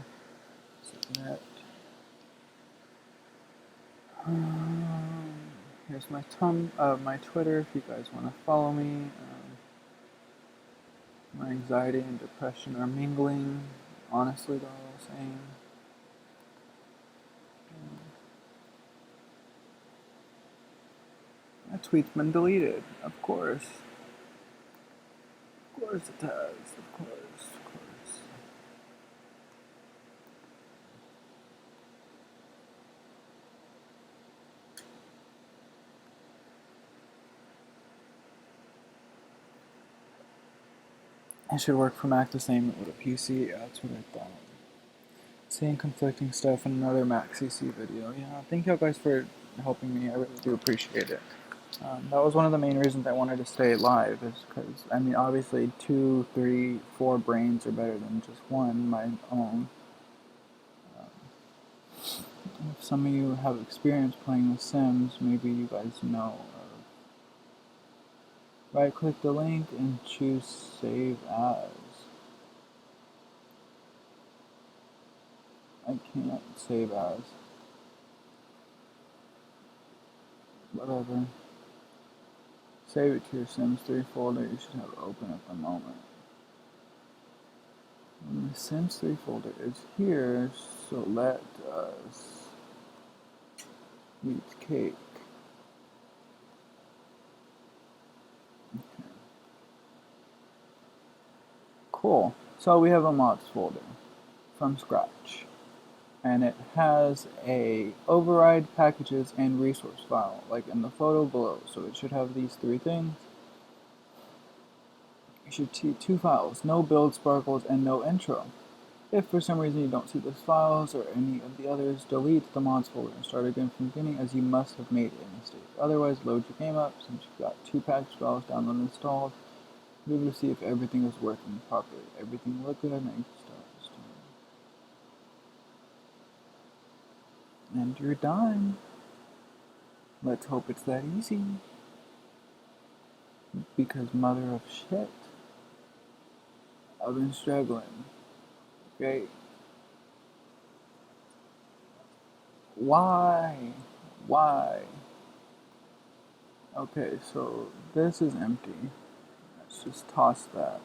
Submit. Here's my Twitter if you guys want to follow me. My anxiety and depression are mingling. Honestly, though, saying. That tweet's been deleted. Of course. Of course it has. Of course. Of course. It should work for Mac the same with a PC. Yeah, that's what I thought. Seeing conflicting stuff in another Mac CC video. Yeah, thank you guys for helping me. I really do appreciate it. That was one of the main reasons I wanted to stay live, is because, I mean, obviously 2, 3, 4 brains are better than just one, my own. If some of you have experience playing with Sims, maybe you guys know. Right click the link and choose Save As. I can't save as. Whatever. Save it to your Sims 3 folder. You should have it open at the moment. And the Sims 3 folder is here, so let us eat cake. Okay. Cool. So we have a mods folder from scratch. And it has a override, packages, and resource file, like in the photo below. So it should have these 3 things. You should see 2 files, no build sparkles and no intro. If for some reason you don't see those files or any of the others, delete the mods folder and start again from the beginning, as you must have made a mistake. Otherwise, load your game up. Since you've got 2 package files downloaded and installed, you'll be able to see if everything is working properly. Everything looked good, and you start. And you're done. Let's hope it's that easy. Because mother of shit, I've been struggling. Okay. Why? Why? Okay, so this is empty. Let's just toss that.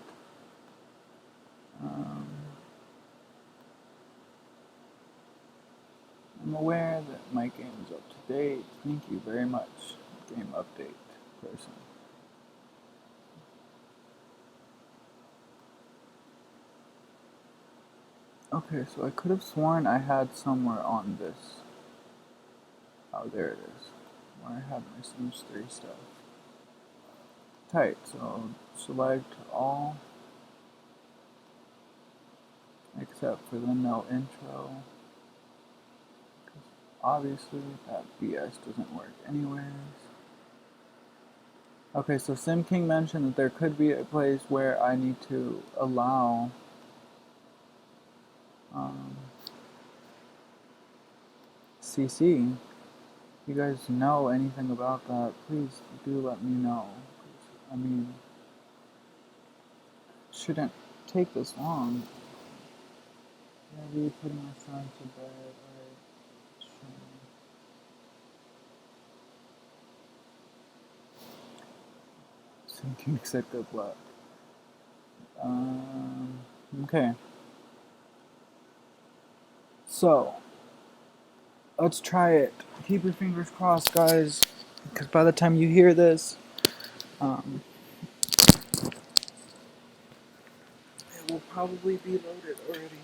I'm aware that my game is up to date. Thank you very much, game update person. Okay, so I could have sworn I had somewhere on this. Oh, there it is. Where I have my Sims 3 stuff. Tight, so select all except for the no intro. Obviously, that BS doesn't work anyways. Okay, so Sim King mentioned that there could be a place where I need to allow CC. If you guys know anything about that, please do let me know. I mean, it shouldn't take this long. Maybe putting my son to bed. Alright, sure. Sim King said good luck. Okay. So, let's try it. Keep your fingers crossed, guys, because by the time you hear this, it will probably be loaded already.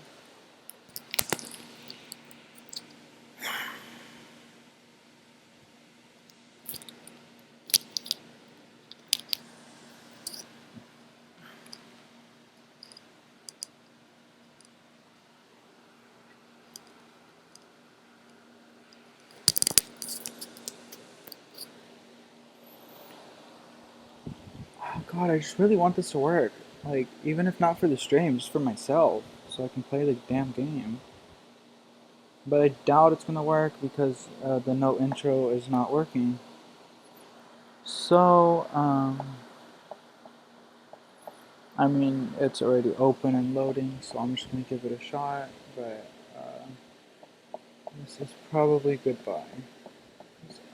Oh god, I just really want this to work. Like, even if not for the stream, just for myself, so I can play the damn game. But I doubt it's gonna work because the no intro is not working. So, I mean, it's already open and loading, so I'm just gonna give it a shot, but this is probably goodbye.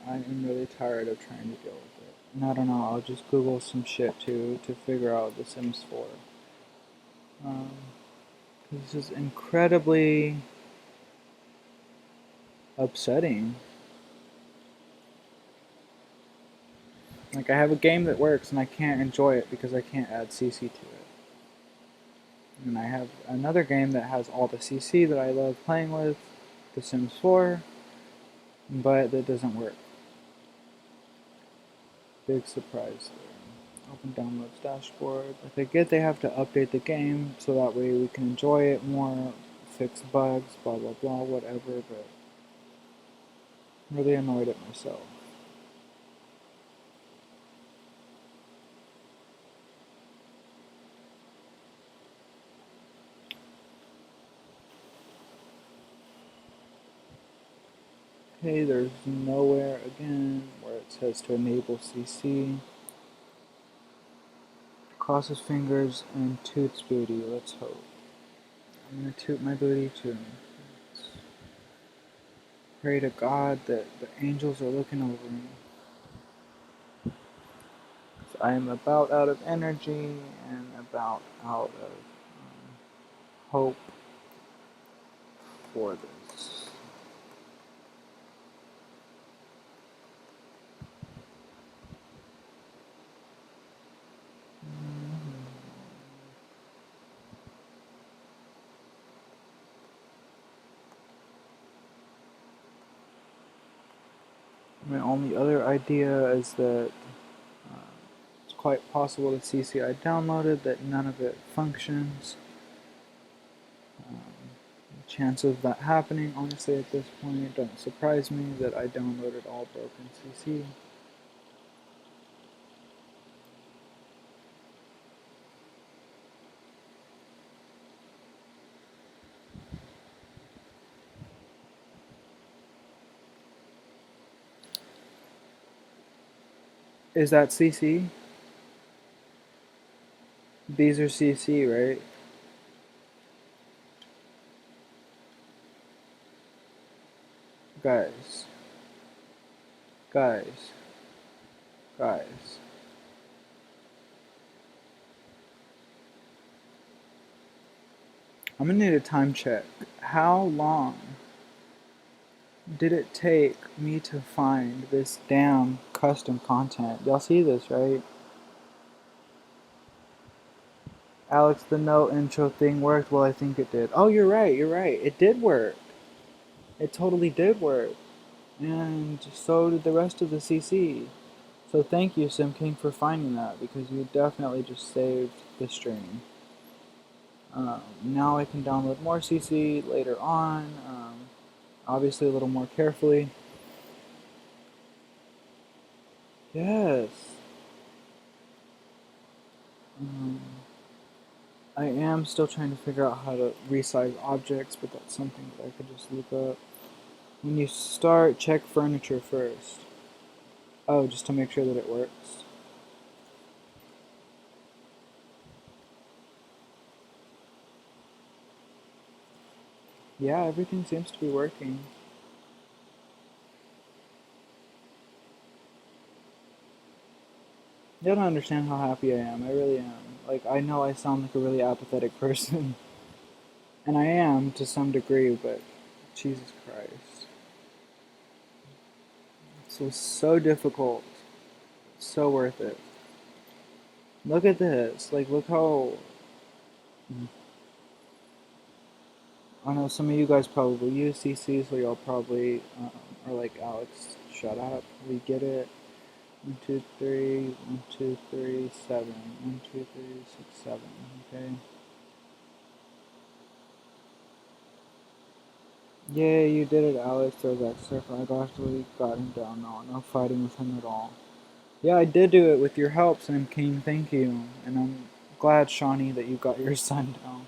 I am really tired of trying to deal with it. And I don't know, I'll just Google some shit too to figure out the Sims 4. This is incredibly upsetting. Like, I have a game that works and I can't enjoy it because I can't add CC to it. And I have another game that has all the CC that I love playing with, The Sims 4, but that doesn't work. Big surprise there. Open downloads dashboard. Like, I get they have to update the game so that way we can enjoy it more, fix bugs, blah blah blah, whatever, but I'm really annoyed at myself. Okay, there's nowhere again where it says to enable CC. Cross his fingers and toots booty, let's hope. I'm gonna toot my booty too. Pray to God that the angels are looking over me. I am about out of energy and about out of hope for this. My only other idea is that it's quite possible the CC I downloaded that none of it functions. The chances of that happening, honestly, at this point, don't surprise me that I downloaded all broken CC. Is that CC? These are CC, right? Guys. Guys. Guys. I'm gonna need a time check. How long did it take me to find this damn custom content? Y'all see this, right? Alex, the no intro thing worked? Well, I think it did. Oh, you're right, you're right. It did work. It totally did work. And so did the rest of the CC. So thank you, Sim King, for finding that, because you definitely just saved the stream. Now I can download more CC later on, obviously a little more carefully. Yes. Um, I am still trying to figure out how to resize objects, but that's something that I could just look up. When you start, check furniture first. Oh, just to make sure that it works. Yeah, everything seems to be working. You don't understand how happy I am. I really am. Like, I know I sound like a really apathetic person. And I am to some degree, but Jesus Christ. This was so difficult. So worth it. Look at this. Like, look how. I know some of you guys probably use CC, so y'all probably are like, Alex, shut up. We get it. 1, 2, 3, 1, 2, 3, 7. 1, 2, 3, 6, 7. Okay. Yay, you did it, Alex. There's that circle. I actually got him down. No fighting with him at all. Yeah, I did do it with your help, Sam King. Thank you. And I'm glad, Shawnee, that you got your son down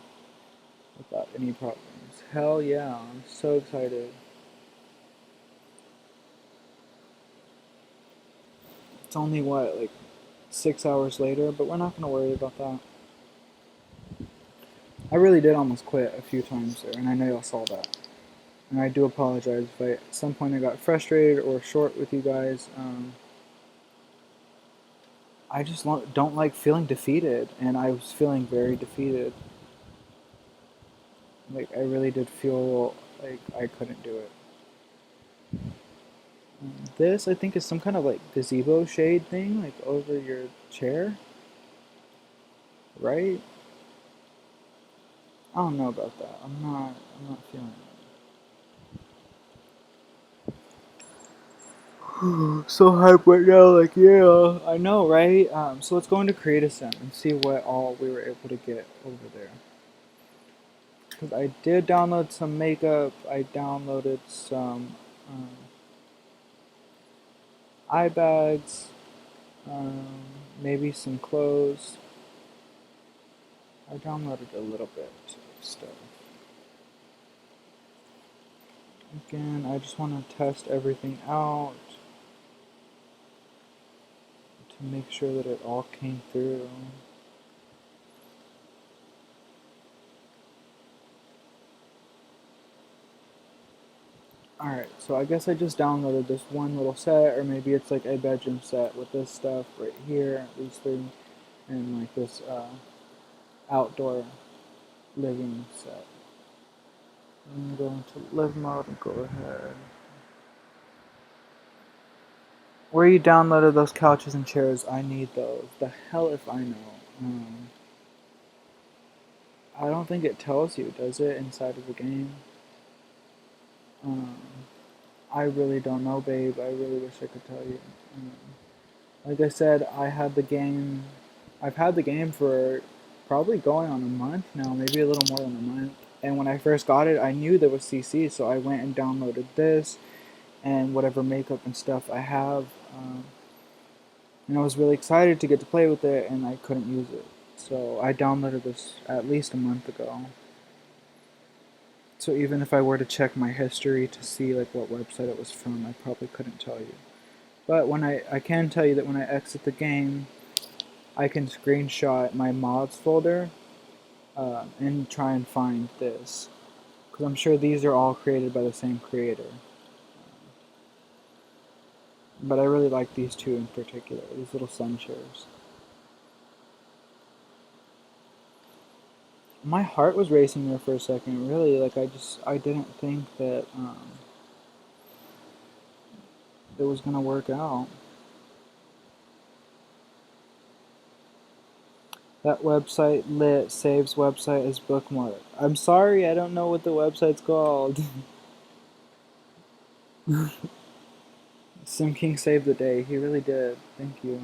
without any problems. Hell yeah, I'm so excited. It's only, what, like 6 hours later, but we're not going to worry about that. I really did almost quit a few times there, and I know y'all saw that. And I do apologize if at some point I got frustrated or short with you guys. I just don't like feeling defeated, and I was feeling very defeated. Like, I really did feel like I couldn't do it. This, I think, is some kind of like gazebo shade thing, like over your chair, right? I don't know about that. I'm not feeling it. So hype right now, like, yeah, I know, right? So let's go into Create a Sim and see what all we were able to get over there. Because I did download some makeup, I downloaded some eye bags, um, maybe some clothes. I downloaded a little bit of stuff. Again, I just want to test everything out to make sure that it all came through. Alright, so I guess I just downloaded this one little set, or maybe it's like a bedroom set with this stuff right here, these three, and like this outdoor living set. I'm going to live mode and go ahead. Where you downloaded those couches and chairs, I need those. The hell if I know. I don't think it tells you, does it, inside of the game? Um, I really don't know, babe. I really wish I could tell you. Like I said, I've had the game for probably going on a month now, maybe a little more than a month. And when I first got it, I knew there was CC, so I went and downloaded this and whatever makeup and stuff I have. And I was really excited to get to play with it, and I couldn't use it. So I downloaded this at least a month ago. So even if I were to check my history to see like what website it was from, I probably couldn't tell you. But when I can tell you that when I exit the game, I can screenshot my mods folder and try and find this. Because I'm sure these are all created by the same creator. But I really like these two in particular, these little sun chairs. My heart was racing there for a second, really. Like, I didn't think that it was going to work out. That website lit. Save's website is bookmarked. I'm sorry, I don't know what the website's called. Sim King saved the day. He really did. Thank you.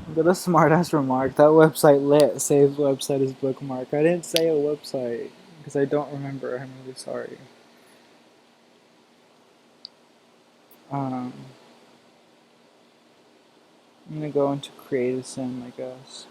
But a smartass remark. That website lit. Saves website as bookmark. I didn't say a website because I don't remember. I'm really sorry. Um, I'm gonna go into create a sim, I guess.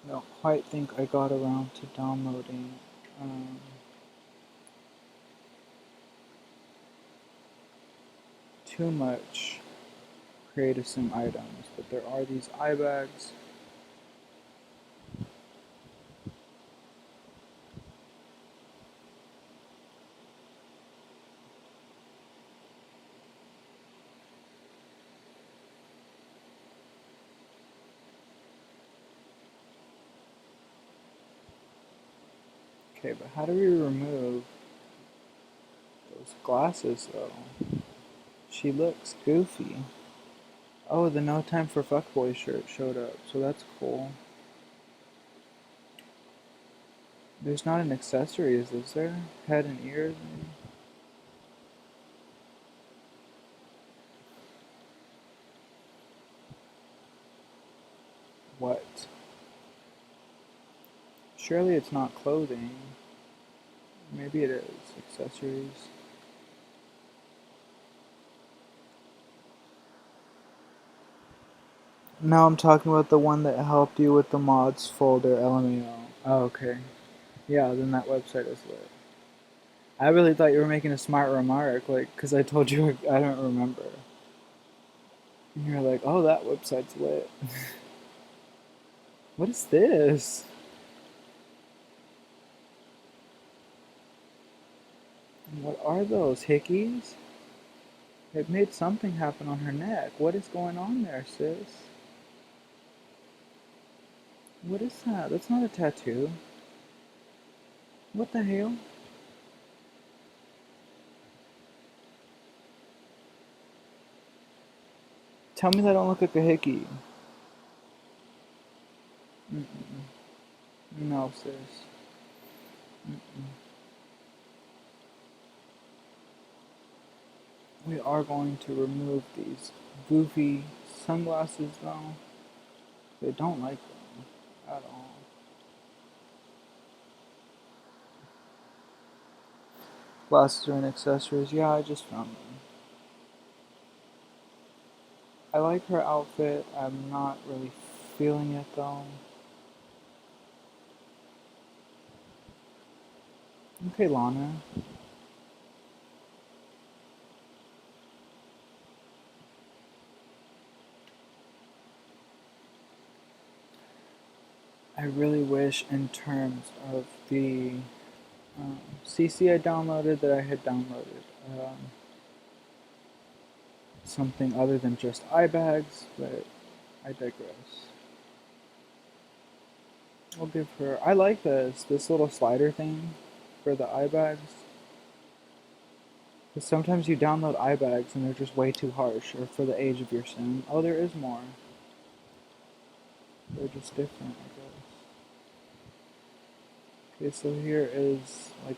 I don't quite think I got around to downloading. Too much create a sim items, but there are these eye bags. Okay, but how do we remove those glasses though? She looks goofy. Oh, the No Time for Fuckboy shirt showed up, so that's cool. There's not an accessories, is there? Head and ears, maybe? What? Surely it's not clothing. Maybe it is. Accessories. No, I'm talking about the one that helped you with the mods folder, LMAO. Oh, okay. Yeah, then that website is lit. I really thought you were making a smart remark, like, because I told you I don't remember. And you're like, oh, that website's lit. What is this? What are those? Hickeys? It made something happen on her neck. What is going on there, sis? What is that? That's not a tattoo. What the hell? Tell me that don't look like a hickey. Mm-mm. No, sis. Mm-mm. We are going to remove these goofy sunglasses though. They don't like them at all. Glasses are and accessories. Yeah, I just found them. I like her outfit. I'm not really feeling it though. Okay, Lana. I really wish, in terms of the CC I downloaded, that I had downloaded something other than just eye bags, but I digress. I'll give her. I like this little slider thing for the eye bags. Because sometimes you download eye bags and they're just way too harsh, or for the age of your sim. Oh, there is more. They're just different, I guess. Okay, so here is like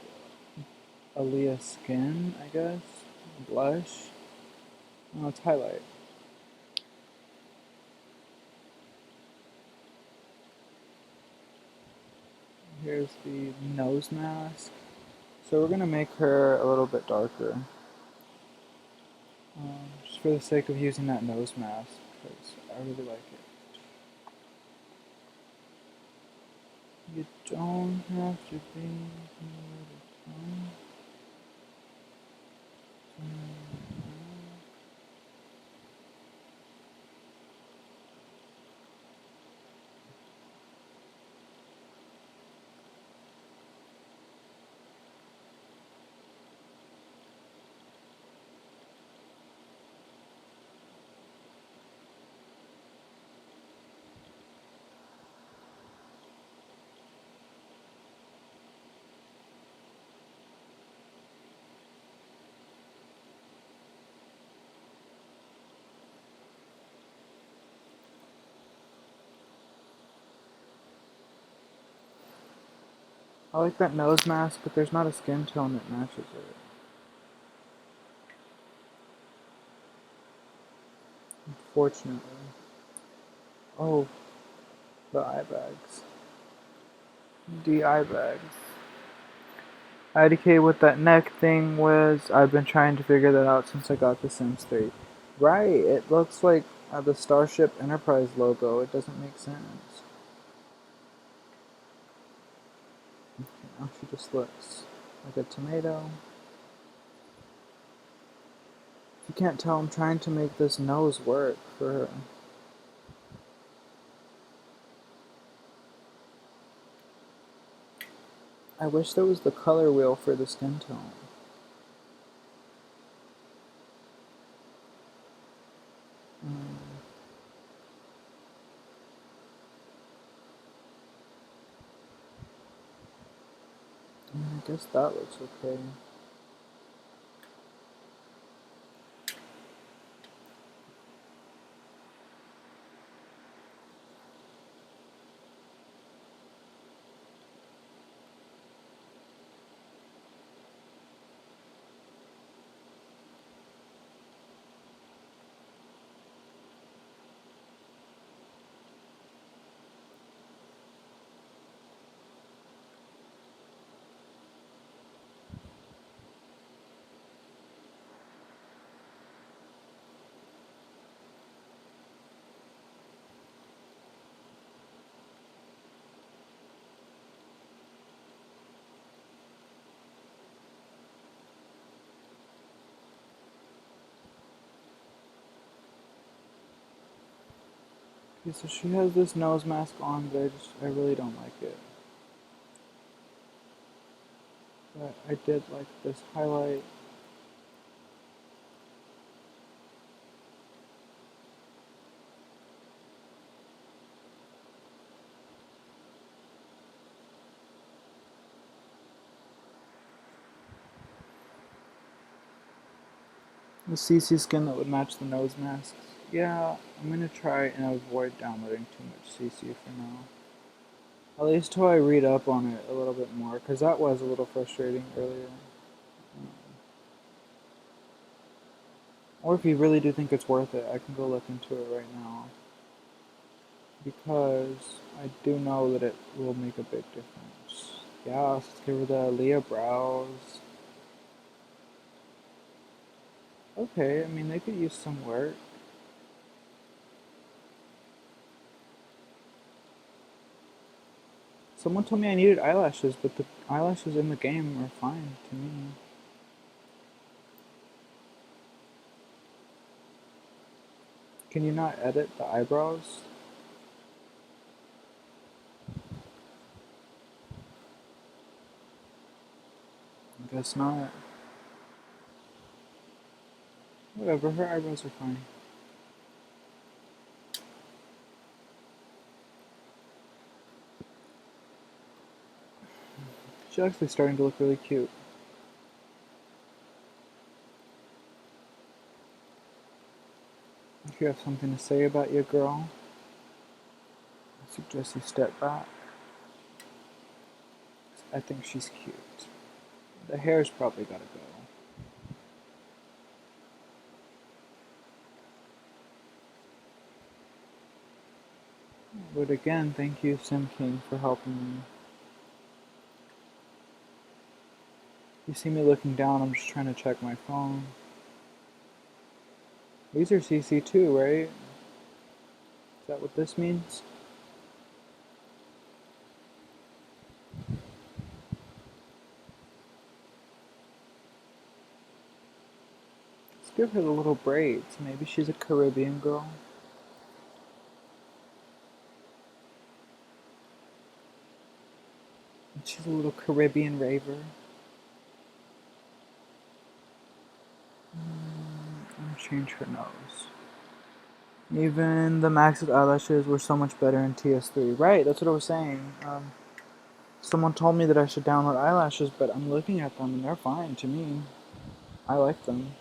Aaliyah skin, I guess. Blush. Oh, it's highlight. Here's the nose mask. So we're gonna make her a little bit darker. Just for the sake of using that nose mask, because I really like it. You don't have to be here to come. I like that nose mask, but there's not a skin tone that matches it. Unfortunately. Oh, the eye bags. The eye bags. IDK what that neck thing was. I've been trying to figure that out since I got the Sims 3. Right, it looks like the Starship Enterprise logo. It doesn't make sense. Now she just looks like a tomato. If you can't tell, I'm trying to make this nose work for her. I wish there was the color wheel for the skin tone. I guess that looks okay. Okay, so she has this nose mask on, but I really don't like it. But I did like this highlight. The CC skin that would match the nose masks. Yeah, I'm gonna try and avoid downloading too much CC for now. At least till I read up on it a little bit more, because that was a little frustrating earlier. Or if you really do think it's worth it, I can go look into it right now. Because I do know that it will make a big difference. Yeah, let's give her the Leah brows. Okay, I mean, they could use some work. Someone told me I needed eyelashes, but the eyelashes in the game are fine to me. Can you not edit the eyebrows? I guess not. Whatever, her eyebrows are fine. She's actually starting to look really cute. If you have something to say about your girl, I suggest you step back. I think she's cute. The hair's probably gotta go. But again, thank you, Sim King, for helping me. You see me looking down, I'm just trying to check my phone. These are CC2, right? Is that what this means? Let's give her the little braids. Maybe she's a Caribbean girl. She's a little Caribbean raver. I'm gonna change her nose. Even the maxed eyelashes were so much better in TS3. Right, that's what I was saying. Someone told me that I should download eyelashes, but I'm looking at them and they're fine to me. I like them.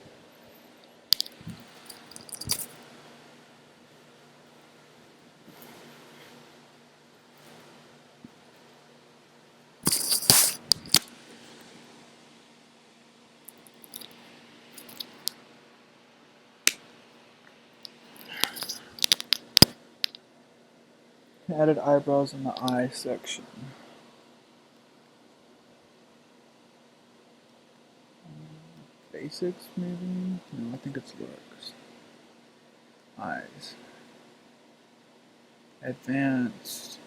Added eyebrows in the eye section. Basics, maybe? No, I think it's looks. Eyes. Advanced.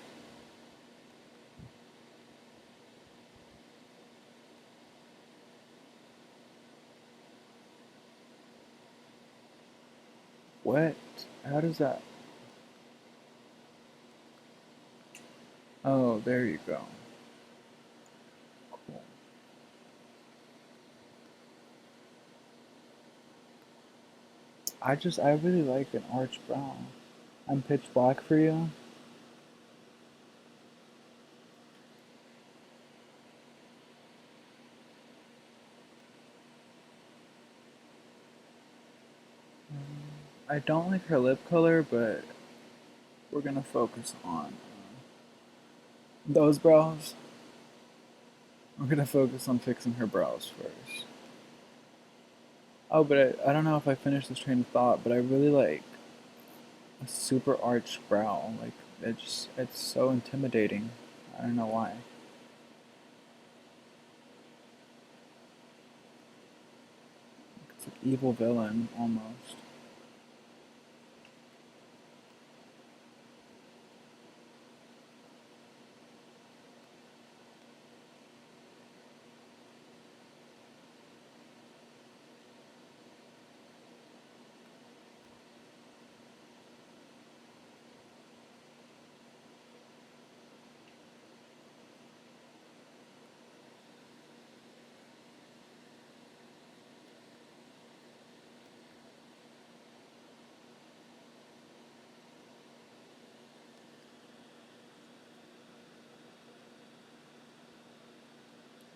What? How does that? Oh, there you go. Cool. I really like an arch brow. I'm pitch black for you. I don't like her lip color, but we're gonna focus on those brows. We're gonna focus on fixing her brows first. Oh, but I don't know if I finished this train of thought, but I really like a super arched brow. Like it's so intimidating. I don't know why. It's an evil villain almost.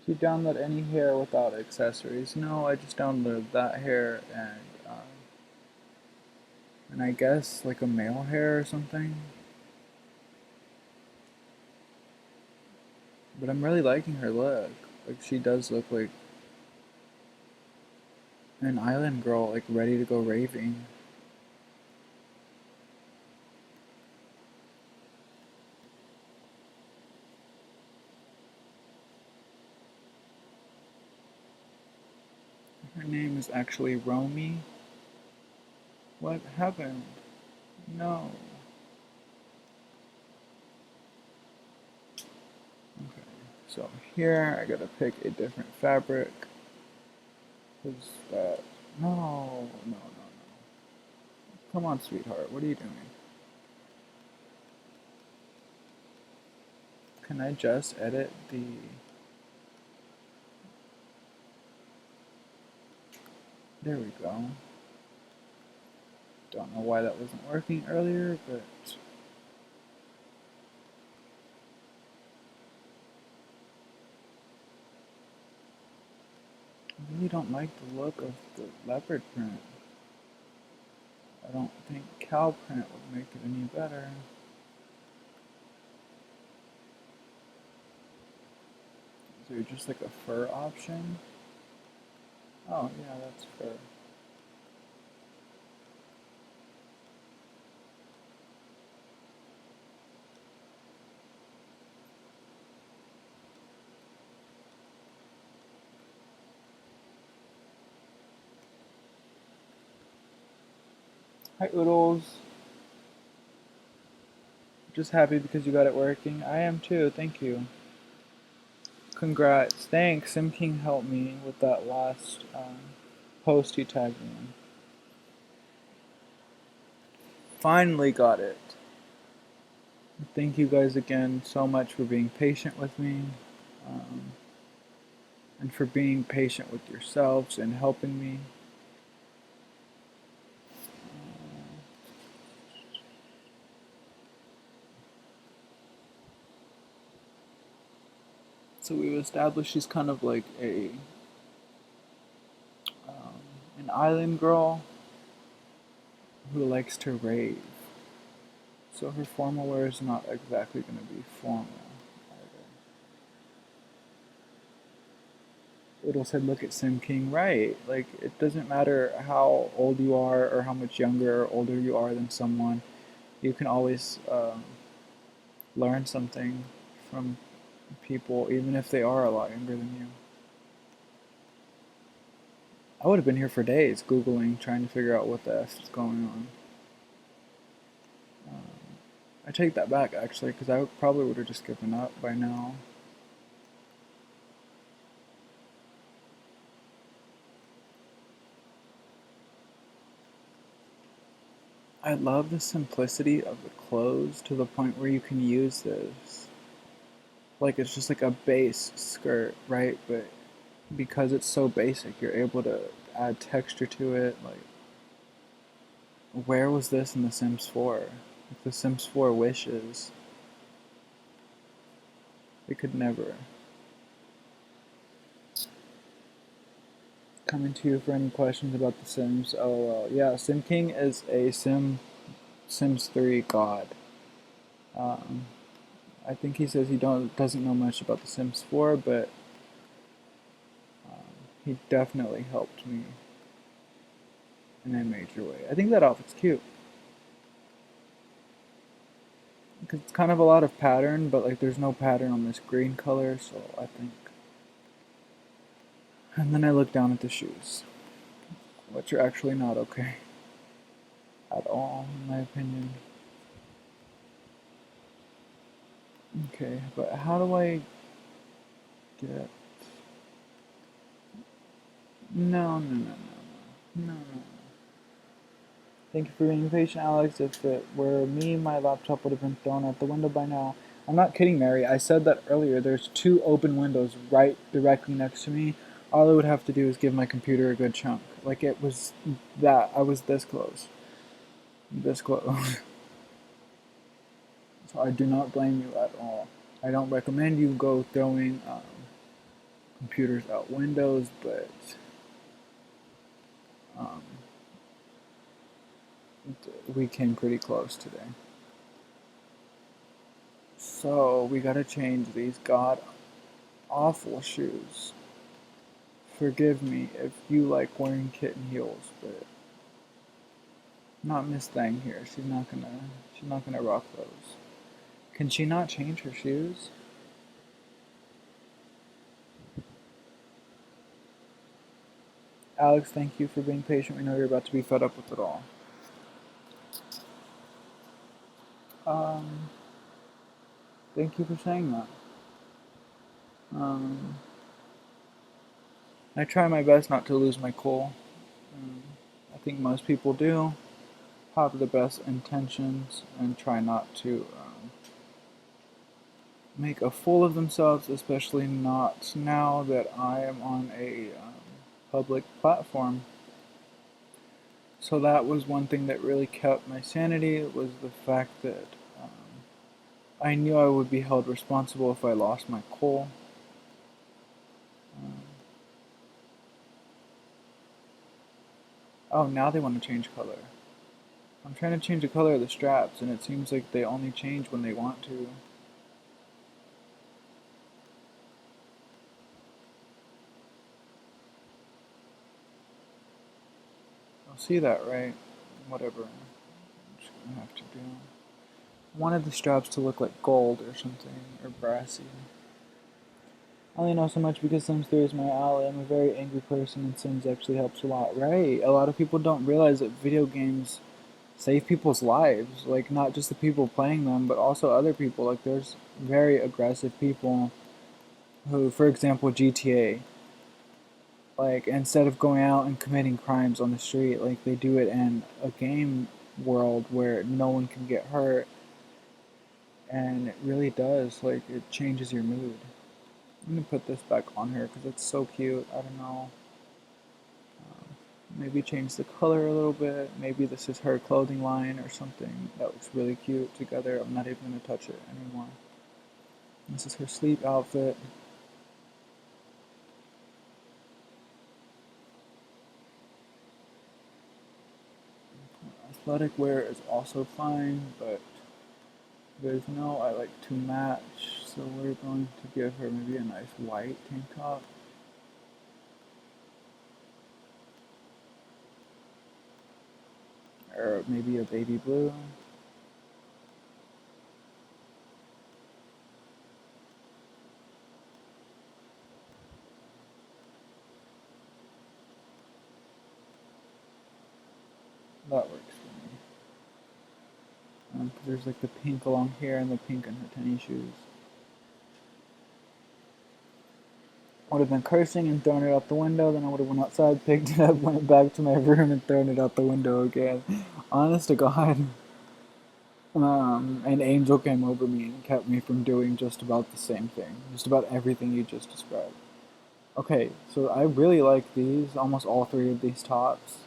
Do you download any hair without accessories? No, I just downloaded that hair and I guess like a male hair or something. But I'm really liking her look. Like she does look like an island girl, like ready to go raving. Her name is actually Romy. What happened? No. Okay. So here I gotta pick a different fabric. Who's that? No, no, no, no. Come on, sweetheart. What are you doing? Can I just edit the... There we go. Don't know why that wasn't working earlier, but... I really don't like the look of the leopard print. I don't think cow print would make it any better. Is there just like a fur option? Oh yeah, that's fur. Hi Oodles. Just happy because you got it working. I am too, thank you. Congrats. Thanks. Sim King helped me with that last post he tagged me in. Finally got it. Thank you guys again so much for being patient with me um, and for being patient with yourselves and helping me. So we've established she's kind of like an island girl who likes to rave. So her formal wear is not exactly going to be formal either. Little said, "Look at Sim King." Right? Like it doesn't matter how old you are or how much younger or older you are than someone. You can always learn something from people, even if they are a lot younger than you. I would have been here for days Googling, trying to figure out what the F is going on. I take that back, actually, because I probably would have just given up by now. I love the simplicity of the clothes to the point where you can use this. Like, it's just like a base skirt, right? But because it's so basic, you're able to add texture to it. Like, where was this in The Sims 4? Like, The Sims 4 wishes. They could never. Coming to you for any questions about The Sims. Oh, yeah, Sim King is a Sims 3 god. Um, I think he says he doesn't know much about The Sims 4, but he definitely helped me in a major way. I think that outfit's cute. Because it's kind of a lot of pattern, but like there's no pattern on this green color, so I think. And then I look down at the shoes, which are actually not okay at all, in my opinion. Okay, but how do I get? No, no, no, no, no, no, no. Thank you for being patient, Alex. If it were me, my laptop would have been thrown out the window by now. I'm not kidding, Mary. I said that earlier. There's 2 open windows right directly next to me. All I would have to do is give my computer a good chunk. Like it was that. I was this close. This close. So I do not blame you at all. I don't recommend you go throwing computers out windows, but um, we came pretty close today. So we gotta change these god awful shoes. Forgive me if you like wearing kitten heels, but not Miss Thang here. She's not gonna rock those. Can she not change her shoes? Alex, thank you for being patient. We know you're about to be fed up with it all. Um, Thank you for saying that. Um, I try my best not to lose my cool. Um, I think most people do have the best intentions and try not to make a fool of themselves, especially not now that I am on a public platform. So that was one thing that really kept my sanity was the fact that I knew I would be held responsible if I lost my coal. Um, oh, now they want to change color. I'm trying to change the color of the straps, and it seems like they only change when they want to. I'll see that, right? Whatever. I'm just gonna have to do. I wanted the straps to look like gold or something, or brassy. I only know so much because Sims 3 is my alley. I'm a very angry person, and Sims actually helps a lot. Right? A lot of people don't realize that video games save people's lives. Like, not just the people playing them, but also other people. Like, there's very aggressive people who, for example, GTA. Like, instead of going out and committing crimes on the street, like, they do it in a game world where no one can get hurt. And it really does. Like, it changes your mood. I'm gonna put this back on her because it's so cute. I don't know. Maybe change the color a little bit. Maybe this is her clothing line or something. That looks really cute together. I'm not even gonna touch it anymore. This is her sleep outfit. Athletic wear is also fine, but there's no I like to match. So we're going to give her maybe a nice white tank top. Or maybe a baby blue. That works for me. There's like the pink along here and the pink in her tennis shoes. Would have been cursing and thrown it out the window, then I would have went outside, picked it up, went back to my room and thrown it out the window again. Honest to God. An angel came over me and kept me from doing just about the same thing. Just about everything you just described. Okay, so I really like these, almost all three of these tops.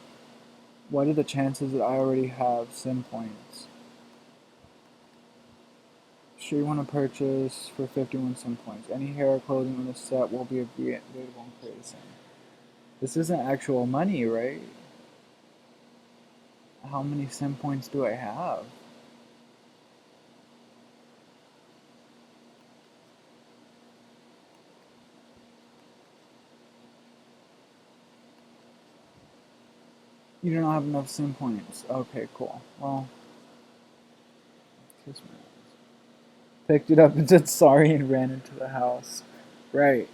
What are the chances that I already have sim points? Sure, you want to purchase for 51 sim points. Any hair or clothing on the set will be available and create a sim. This isn't actual money, right? How many sim points do I have? You don't have enough sim points. Okay, cool. Well, kiss my ass. Picked it up and said sorry and ran into the house. Right.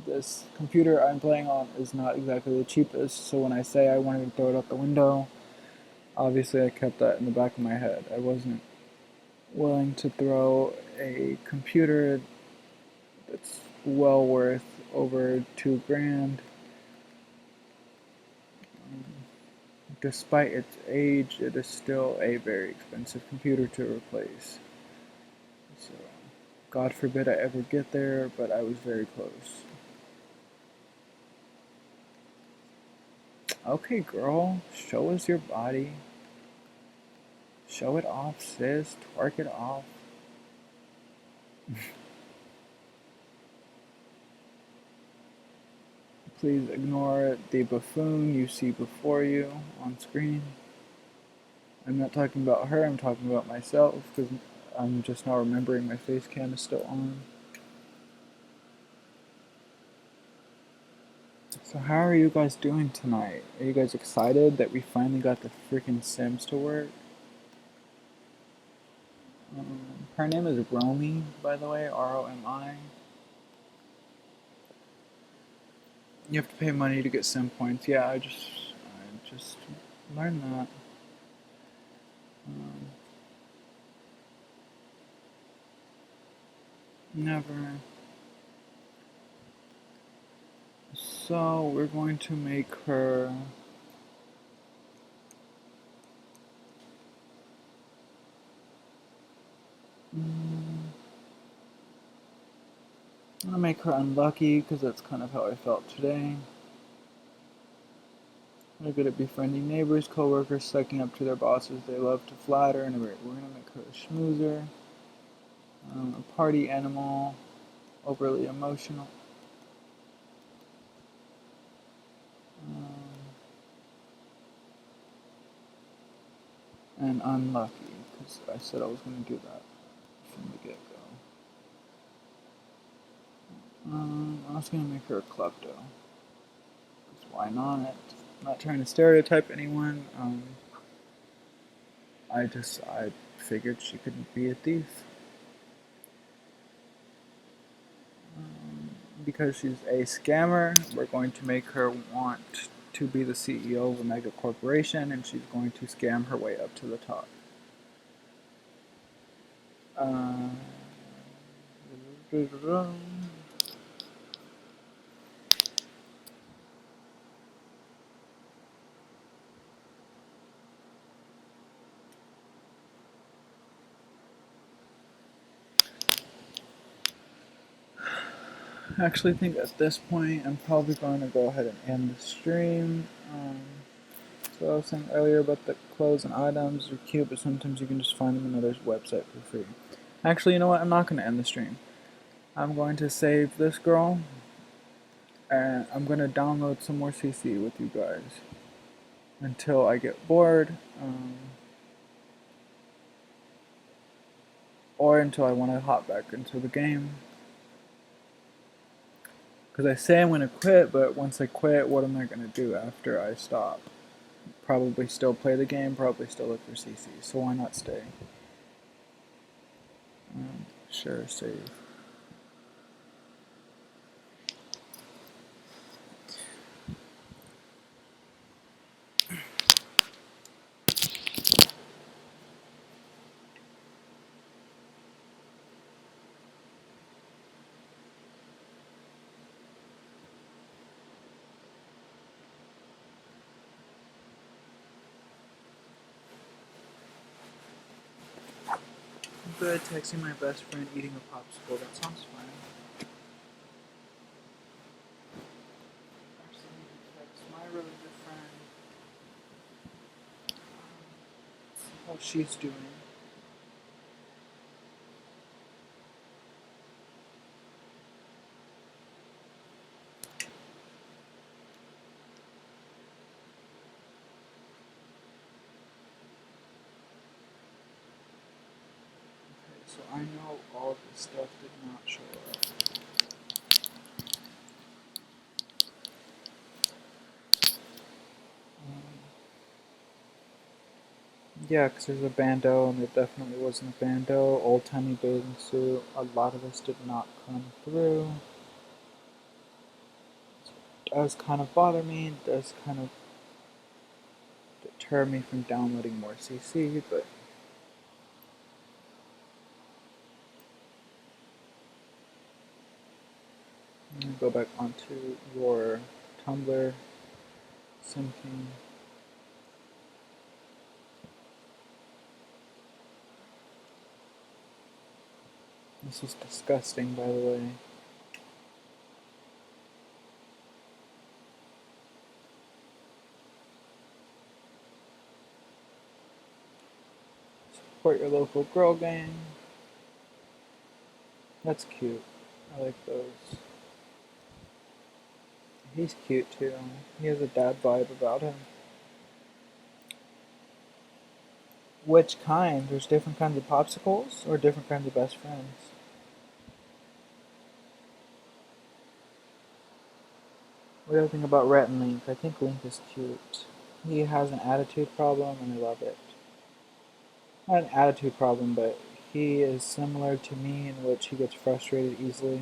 This computer I'm playing on is not exactly the cheapest, so when I say I wanted to throw it out the window, obviously I kept that in the back of my head. I wasn't willing to throw a computer that's well worth over $2,000. Despite its age, it is still a very expensive computer to replace. So, God forbid I ever get there, but I was very close. Okay, girl, show us your body. Show it off, sis. Twerk it off. Please ignore the buffoon you see before you on screen. I'm not talking about her, I'm talking about myself because I'm just now remembering my face cam is still on. So, how are you guys doing tonight? Are you guys excited that we finally got the freaking Sims to work? Her name is Romy, by the way, Romi. You have to pay money to get sim points. Yeah, I just learned that. Um, Never. So we're going to make her. I'm gonna make her unlucky because that's kind of how I felt today. They're good at befriending neighbors, coworkers, sucking up to their bosses. They love to flatter, and we're gonna make her a schmoozer, a party animal, overly emotional, um, and unlucky because I said I was gonna do that from the get-go. I was gonna make her a klepto. Because why not? I'm not trying to stereotype anyone. I figured she could be a thief. Because she's a scammer, we're going to make her want to be the CEO of a mega corporation, and she's going to scam her way up to the top. Uh, I actually think at this point I'm probably going to go ahead and end the stream. So I was saying earlier about the clothes and items are cute, but sometimes you can just find them on another website for free. Actually, you know what? I'm not going to end the stream. I'm going to save this girl, and I'm going to download some more CC with you guys until I get bored, or until I want to hop back into the game. Because I say I'm going to quit, but once I quit, what am I going to do after I stop? Probably still play the game, probably still look for CC, so why not stay? Sure, save. good texting my best friend eating a popsicle. That sounds fun. Actually, I need to text my really good friend. See how she's doing. Okay, so I know all this stuff did not show up. Yeah, because there's a bandeau, and there definitely wasn't a bandeau. Old-timey bathing suit. A lot of this did not come through. It does kind of bother me. It does kind of deter me from downloading more CC, but I'm going to go back onto your Tumblr, SimKing. This is disgusting, by the way. Support your local girl gang. That's cute. I like those. He's cute too. He has a dad vibe about him. Which kind? There's different kinds of popsicles or different kinds of best friends? What do you think about Rhett and Link? I think Link is cute. He has an attitude problem and I love it. Not an attitude problem, but he is similar to me in which he gets frustrated easily.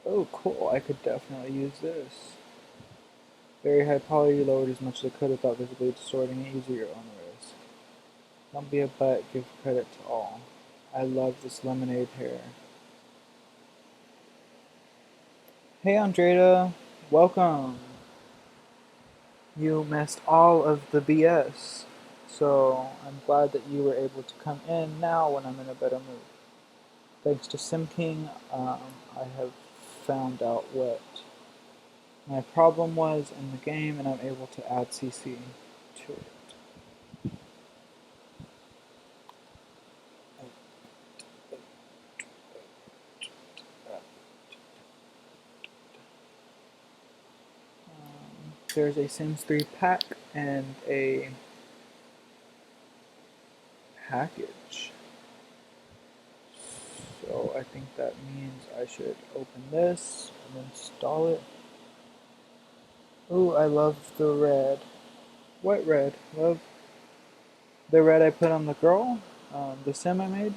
Oh, cool. I could definitely use this. Very high poly, lowered as much as I could without visibly distorting it. Use at your own risk. Don't be a butt, give credit to all. I love this lemonade hair. Hey Andrea, welcome. You missed all of the BS, so I'm glad that you were able to come in now when I'm in a better mood. Thanks to SimKing, I have found out what my problem was in the game and I'm able to add CC to it. There's a Sims 3 pack and a package. So I think that means I should open this and install it. Ooh, I love the red. What red? Love the red I put on the girl? The sim I made?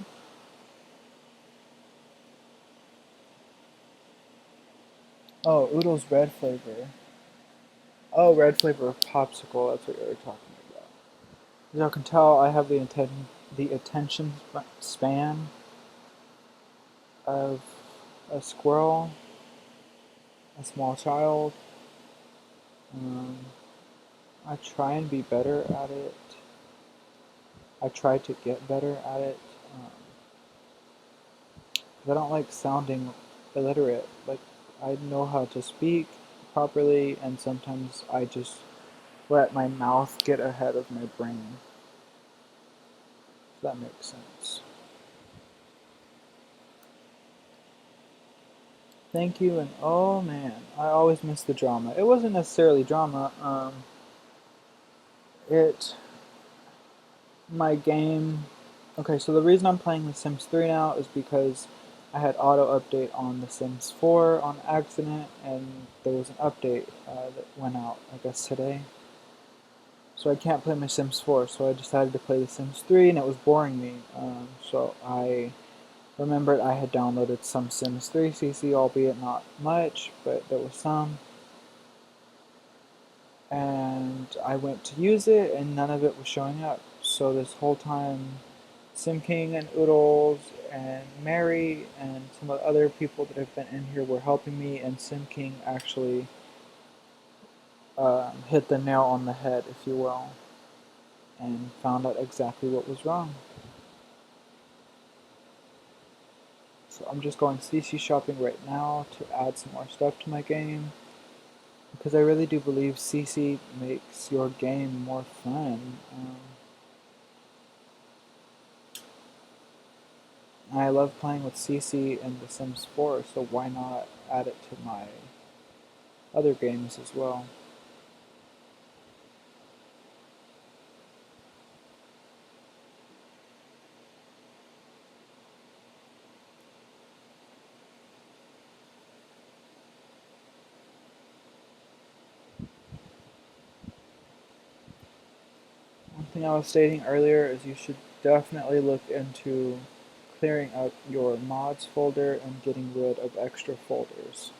Oh, Oodle's red flavor. Oh, red flavor of popsicle. That's what you were talking about. As y'all can tell, I have the attention span of a squirrel, a small child. I try and be better at it. I try to get better at it. I don't like sounding illiterate. Like, I know how to speak properly, and sometimes I just let my mouth get ahead of my brain. If that makes sense. Thank you, and oh man, I always miss the drama. It wasn't necessarily drama. It my game. Okay, so the reason I'm playing The Sims 3 now is because I had auto update on The Sims 4 on accident, and there was an update that went out, I guess, today. So I can't play my Sims 4, so I decided to play The Sims 3, and it was boring me. So I remembered I had downloaded some Sims 3 CC, albeit not much, but there was some. And I went to use it, and none of it was showing up. So this whole time, SimKing and Oodles and Mary and some of the other people that have been in here were helping me, and SimKing actually hit the nail on the head, if you will. and found out exactly what was wrong. So I'm just going CC shopping right now to add some more stuff to my game, because I really do believe CC makes your game more fun. I love playing with CC in The Sims 4, so why not add it to my other games as well? One thing I was stating earlier is you should definitely look into clearing out your mods folder and getting rid of extra folders.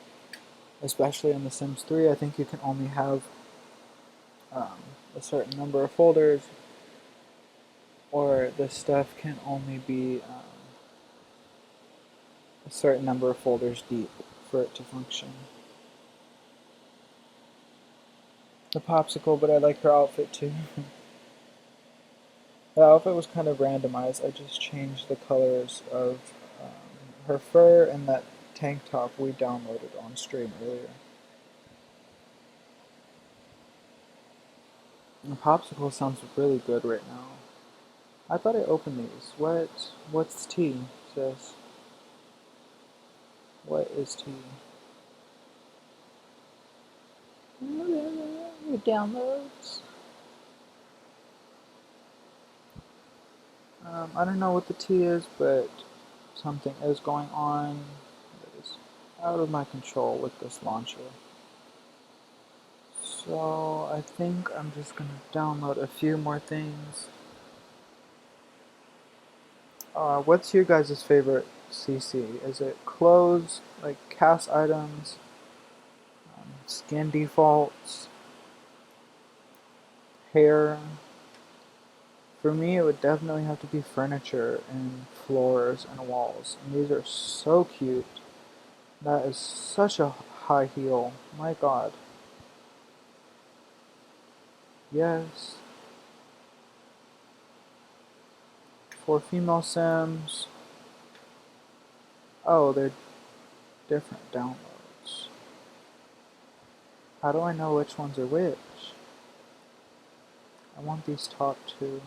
Especially in The Sims 3, I think you can only have a certain number of folders, or the stuff can only be a certain number of folders deep for it to function. The popsicle, but I like her outfit too. The outfit was kind of randomized. I just changed the colors of her fur and that tank top we downloaded on stream earlier. The popsicle sounds really good right now. I thought I opened these. What's tea, sis? What is tea? Your downloads. I don't know what the tea is, but something is going on that is out of my control with this launcher. So I think I'm just gonna download a few more things. What's your guys' favorite CC? Is it clothes, like cast items, skin defaults, hair? For me, it would definitely have to be furniture and floors and walls. And these are so cute. That is such a high heel. My god. Yes. For female Sims. Oh, they're different downloads. How do I know which ones are which? I want these top two.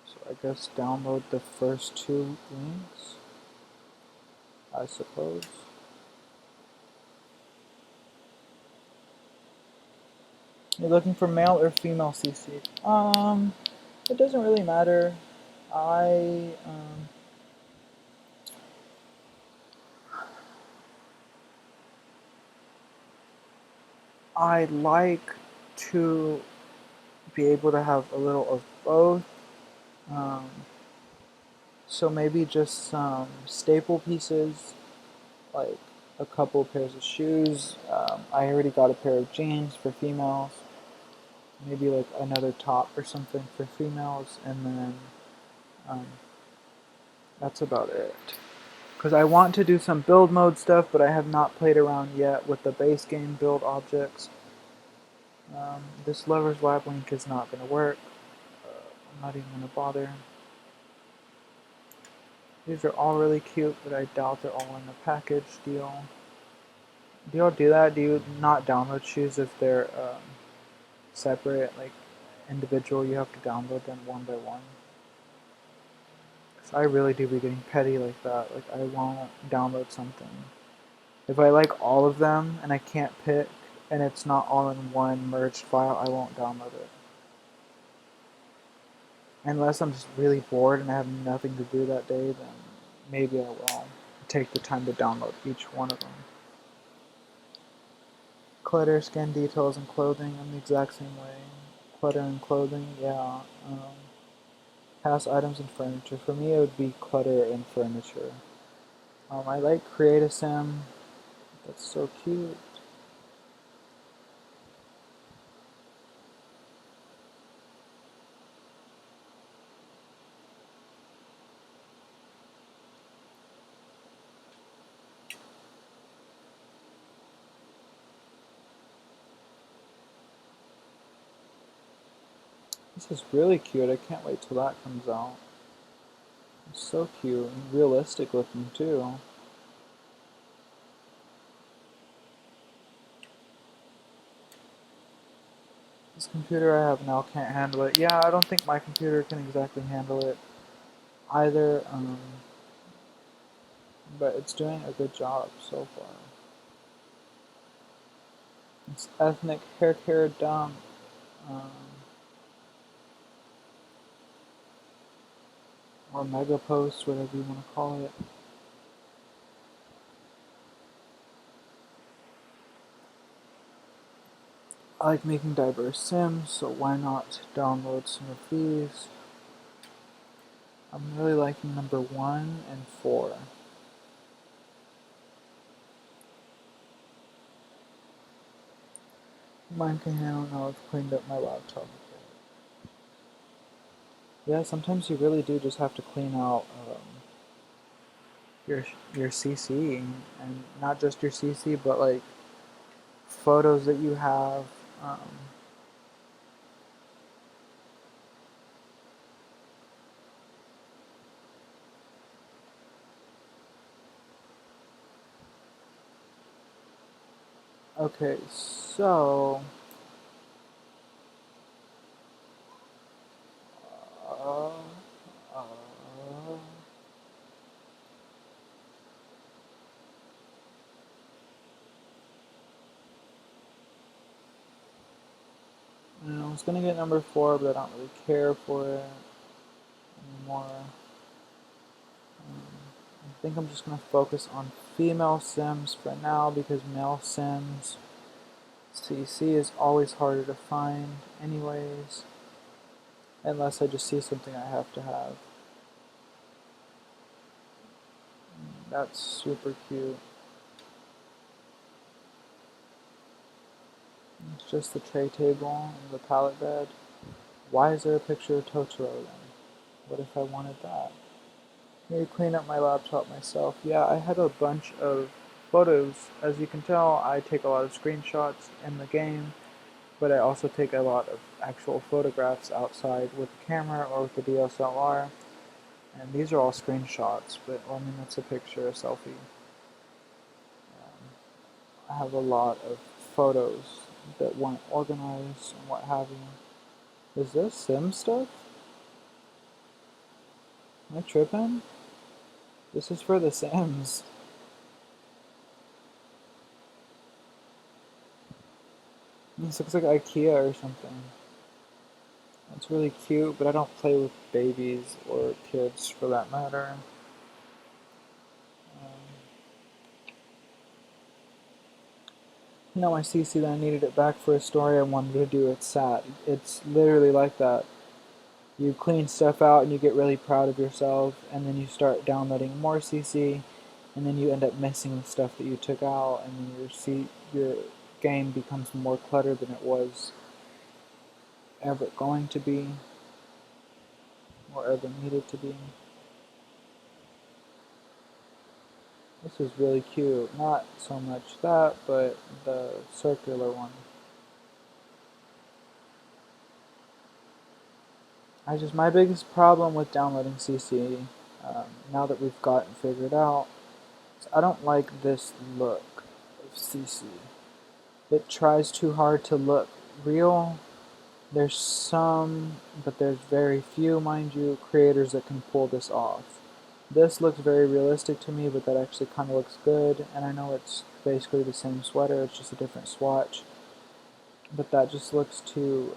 So I guess download the first two links, I suppose. You're looking for male or female CC? It doesn't really matter. I I like to be able to have a little of both. Um, so maybe just some staple pieces, like a couple pairs of shoes. I already got a pair of jeans for females. Maybe like another top or something for females, and then um, that's about it. Because I want to do some build mode stuff, but I have not played around yet with the base game build objects. This lover's lab link is not going to work. I'm not even going to bother. These are all really cute, but I doubt they're all in the package deal. Do y'all do that? Do you not download shoes if they're separate, like individual? You have to download them one by one. Cause I really do be getting petty like that. Like I won't download something if I like all of them and I can't pick, and it's not all in one merged file. I won't download it unless I'm just really bored and I have nothing to do that day. Then maybe I will take the time to download each one of them. Clutter, skin details, and clothing. I'm the exact same way. Clutter and clothing, yeah. House items and furniture. For me, it would be clutter and furniture. I like Create a Sim. That's so cute. This is really cute. I can't wait till that comes out. It's so cute and realistic looking too. This computer I have now can't handle it. Yeah, I don't think my computer can exactly handle it either, but it's doing a good job so far. It's ethnic hair care dump. Um, or mega post, whatever you want to call it. I like making diverse sims, so why not download some of these? I'm really liking number 1 and 4. Mine can handle now I've cleaned up my laptop. Yeah, sometimes you really do just have to clean out your CC, and not just your CC, but like photos that you have. Um, okay, so uh, uh, I was gonna get number 4, but I don't really care for it anymore. I think I'm just gonna focus on female Sims for now because male Sims CC is always harder to find anyways, unless I just see something I have to have. That's super cute. It's just the tray table and the pallet bed. Why is there a picture of Totoro then? What if I wanted that? Maybe clean up my laptop myself. Yeah, I had a bunch of photos. As you can tell, I take a lot of screenshots in the game, but I also take a lot of actual photographs outside with the camera or with the DSLR. And these are all screenshots, but I mean, that's a picture, a selfie. I have a lot of photos that weren't organized and what have you. Is this Sim stuff? Am I tripping? This is for the Sims. This looks like IKEA or something. It's really cute, but I don't play with babies or kids for that matter. You know, my CC that I needed it back for a story I wanted to do. It's sad. It's literally like that. You clean stuff out and you get really proud of yourself, and then you start downloading more CC, and then you end up missing the stuff that you took out, and then your game becomes more cluttered than it was ever going to be, or ever needed to be. This is really cute. Not so much that, but the circular one. My biggest problem with downloading CC, now that we've gotten figured out, is I don't like this look of CC. It tries too hard to look real. There's some, but there's very few, mind you, creators that can pull this off. This looks very realistic to me, but that actually kind of looks good, and I know it's basically the same sweater, it's just a different swatch, but that just looks too,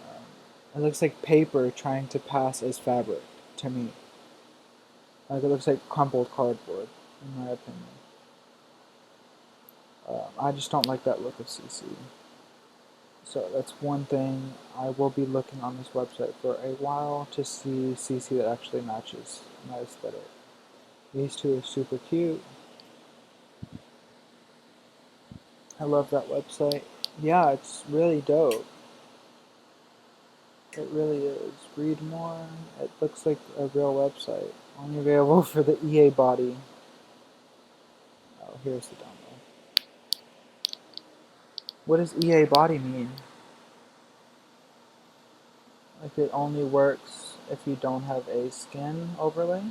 it looks like paper trying to pass as fabric to me. Like it looks like crumpled cardboard, in my opinion. I just don't like that look of CC. So that's one thing I will be looking on this website for a while to see CC that actually matches my aesthetic. These two are super cute. I love that website. Yeah, it's really dope. It really is. Read more. It looks like a real website. Only available for the EA body. Oh, here's the download. What does EA body mean? Like it only works if you don't have a skin overlay.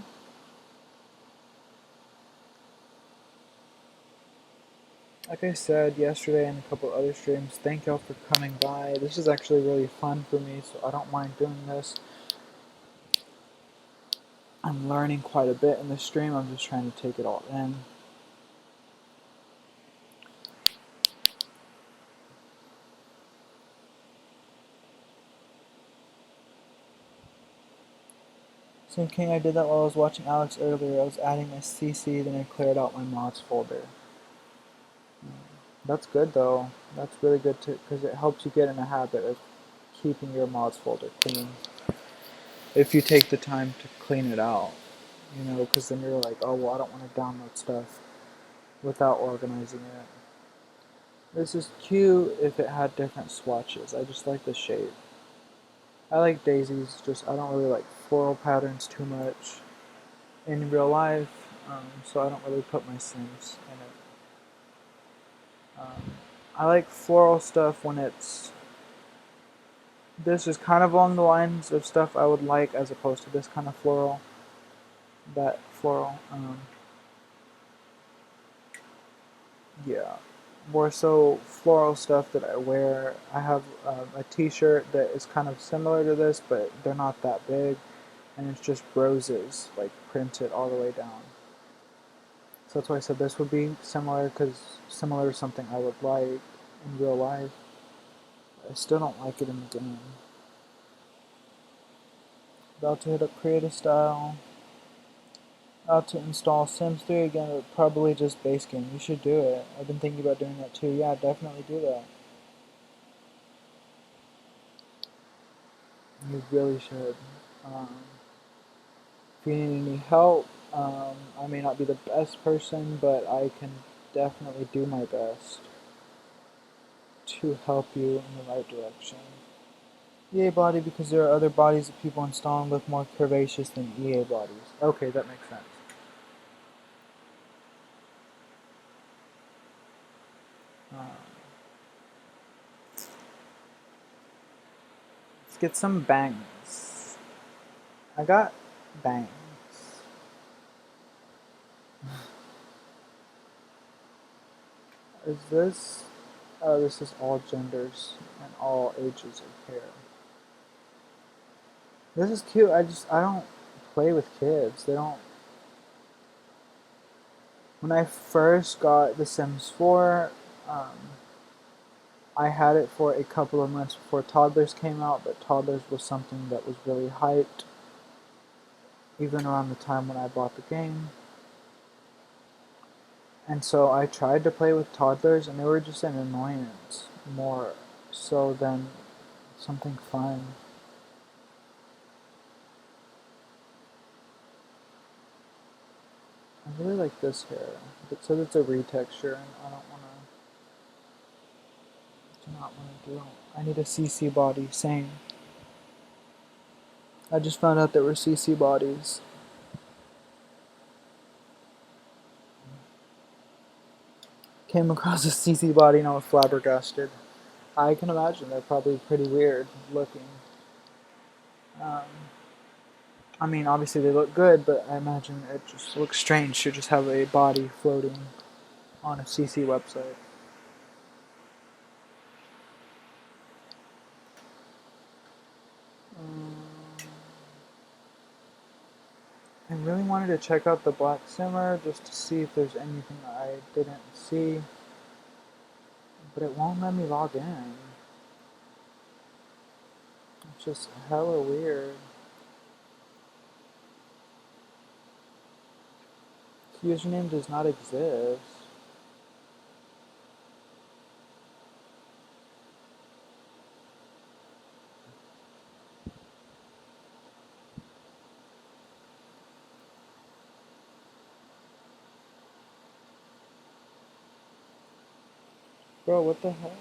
Like I said yesterday and a couple other streams, thank y'all for coming by. This is actually really fun for me, so I don't mind doing this. I'm learning quite a bit in this stream. I'm just trying to take it all in. Sim King, I did that while I was watching Alex earlier. I was adding my CC, then I cleared out my mods folder. That's good though. That's really good too, because it helps you get in a habit of keeping your mods folder clean. If you take the time to clean it out, you know, because then you're like, oh well, I don't want to download stuff without organizing it. This is cute if it had different swatches. I just like the shape. I like daisies, just I don't really like floral patterns too much in real life, so I don't really put my Sims in it. I like floral stuff when it's this is kind of along the lines of stuff I would like as opposed to this kind of floral. That floral. Yeah. More so floral stuff that I wear. I have a t-shirt that is kind of similar to this, but they're not that big. And it's just roses, like printed all the way down. So that's why I said this would be similar, because similar to something I would like in real life. I still don't like it in the game. About to hit up Creative Style. About to install Sims 3 again, but probably just base game. You should do it. I've been thinking about doing that too. Yeah, definitely do that. You really should. If you need any help, I may not be the best person, but I can definitely do my best to help you in the right direction. EA body, because there are other bodies that people installing look more curvaceous than EA bodies. Okay, that makes sense. Let's get some bangs. I got bangs. Is this? Oh, this is all genders and all ages of hair. This is cute. I don't play with kids. They don't. When I first got The Sims 4, I had it for a couple of months before Toddlers came out, but Toddlers was something that was really hyped, even around the time when I bought the game. And so I tried to play with Toddlers, and they were just an annoyance more so than something fun. I really like this hair. It says it's a retexture, and I don't want to. Do not want to do. I need a CC body. Same. I just found out there were CC bodies. Came across a CC body and I was flabbergasted. I can imagine they're probably pretty weird looking. I mean, obviously they look good, but I imagine it just looks strange to just have a body floating on a CC website. I really wanted to check out the Black Simmer just to see if there's anything I didn't see, but it won't let me log in. It's just hella weird. This username does not exist. Bro, what the hell?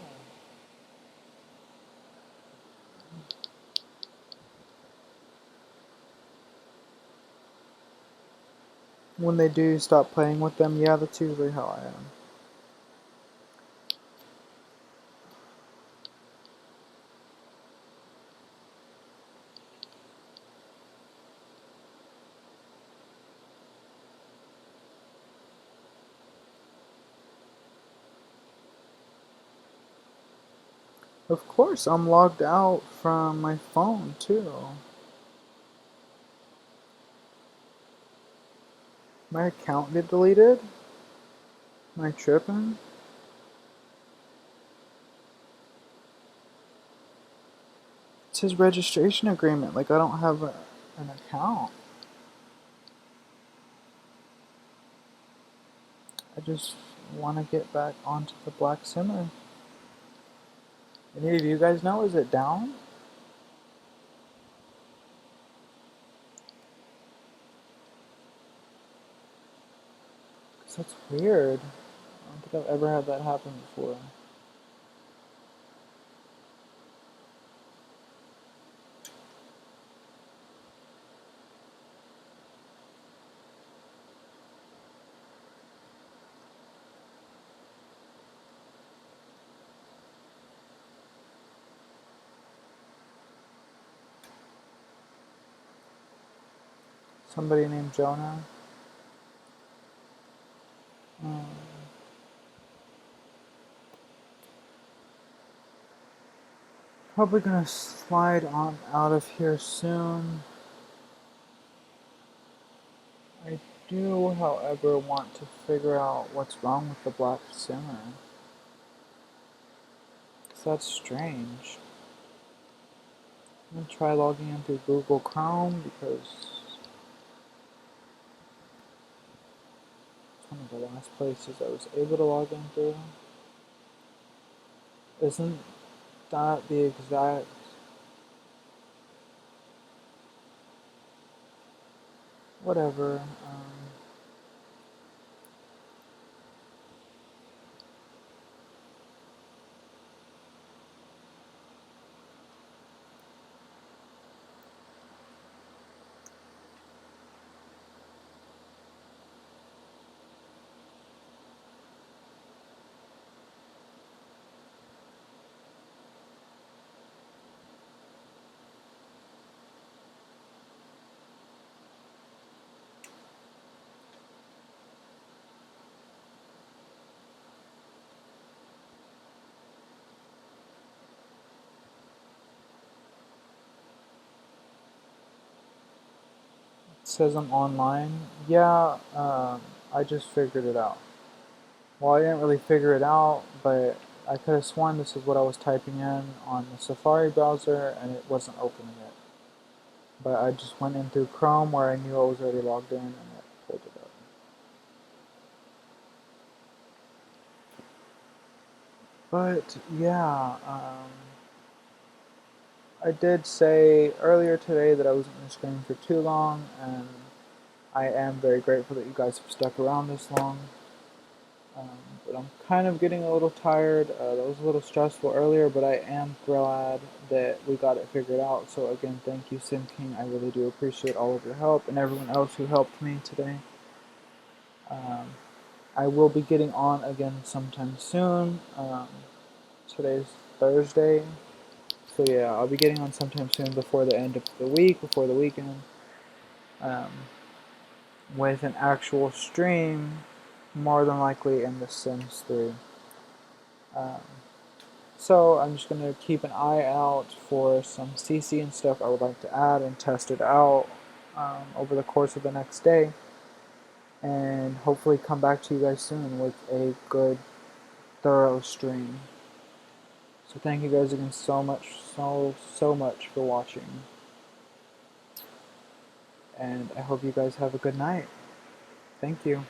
When they do stop playing with them, yeah, that's usually how I am. Of course, I'm logged out from my phone too. My account get deleted? Am I tripping? It's his registration agreement. Like, I don't have an account. I just want to get back onto the Black Simmer. Any of you guys know? Is it down? Cause that's weird. I don't think I've ever had that happen before. Somebody named Jonah. Hmm. Probably gonna slide on out of here soon. I do, however, want to figure out what's wrong with the Black Simmer. Cause that's strange. I'm gonna try logging in through Google Chrome because it's one of the last places I was able to log in through. Isn't that the exact... whatever. It says I'm online. Yeah, I just figured it out. Well, I didn't really figure it out, but I could have sworn this is what I was typing in on the Safari browser and it wasn't opening it. But I just went in through Chrome where I knew I was already logged in and it pulled it up. But yeah, I did say earlier today that I wasn't going to stream for too long, and I am very grateful that you guys have stuck around this long. But I'm kind of getting a little tired. That was a little stressful earlier, but I am glad that we got it figured out. So again, thank you, Sim King. I really do appreciate all of your help and everyone else who helped me today. I will be getting on again sometime soon. Today's Thursday. So yeah, I'll be getting on sometime soon before the end of the week, before the weekend, um, with an actual stream, more than likely in The Sims 3. Um, so I'm just going to keep an eye out for some CC and stuff I would like to add and test it out over the course of the next day, and hopefully come back to you guys soon with a good, thorough stream. So thank you guys again so much, so much for watching. And I hope you guys have a good night. Thank you.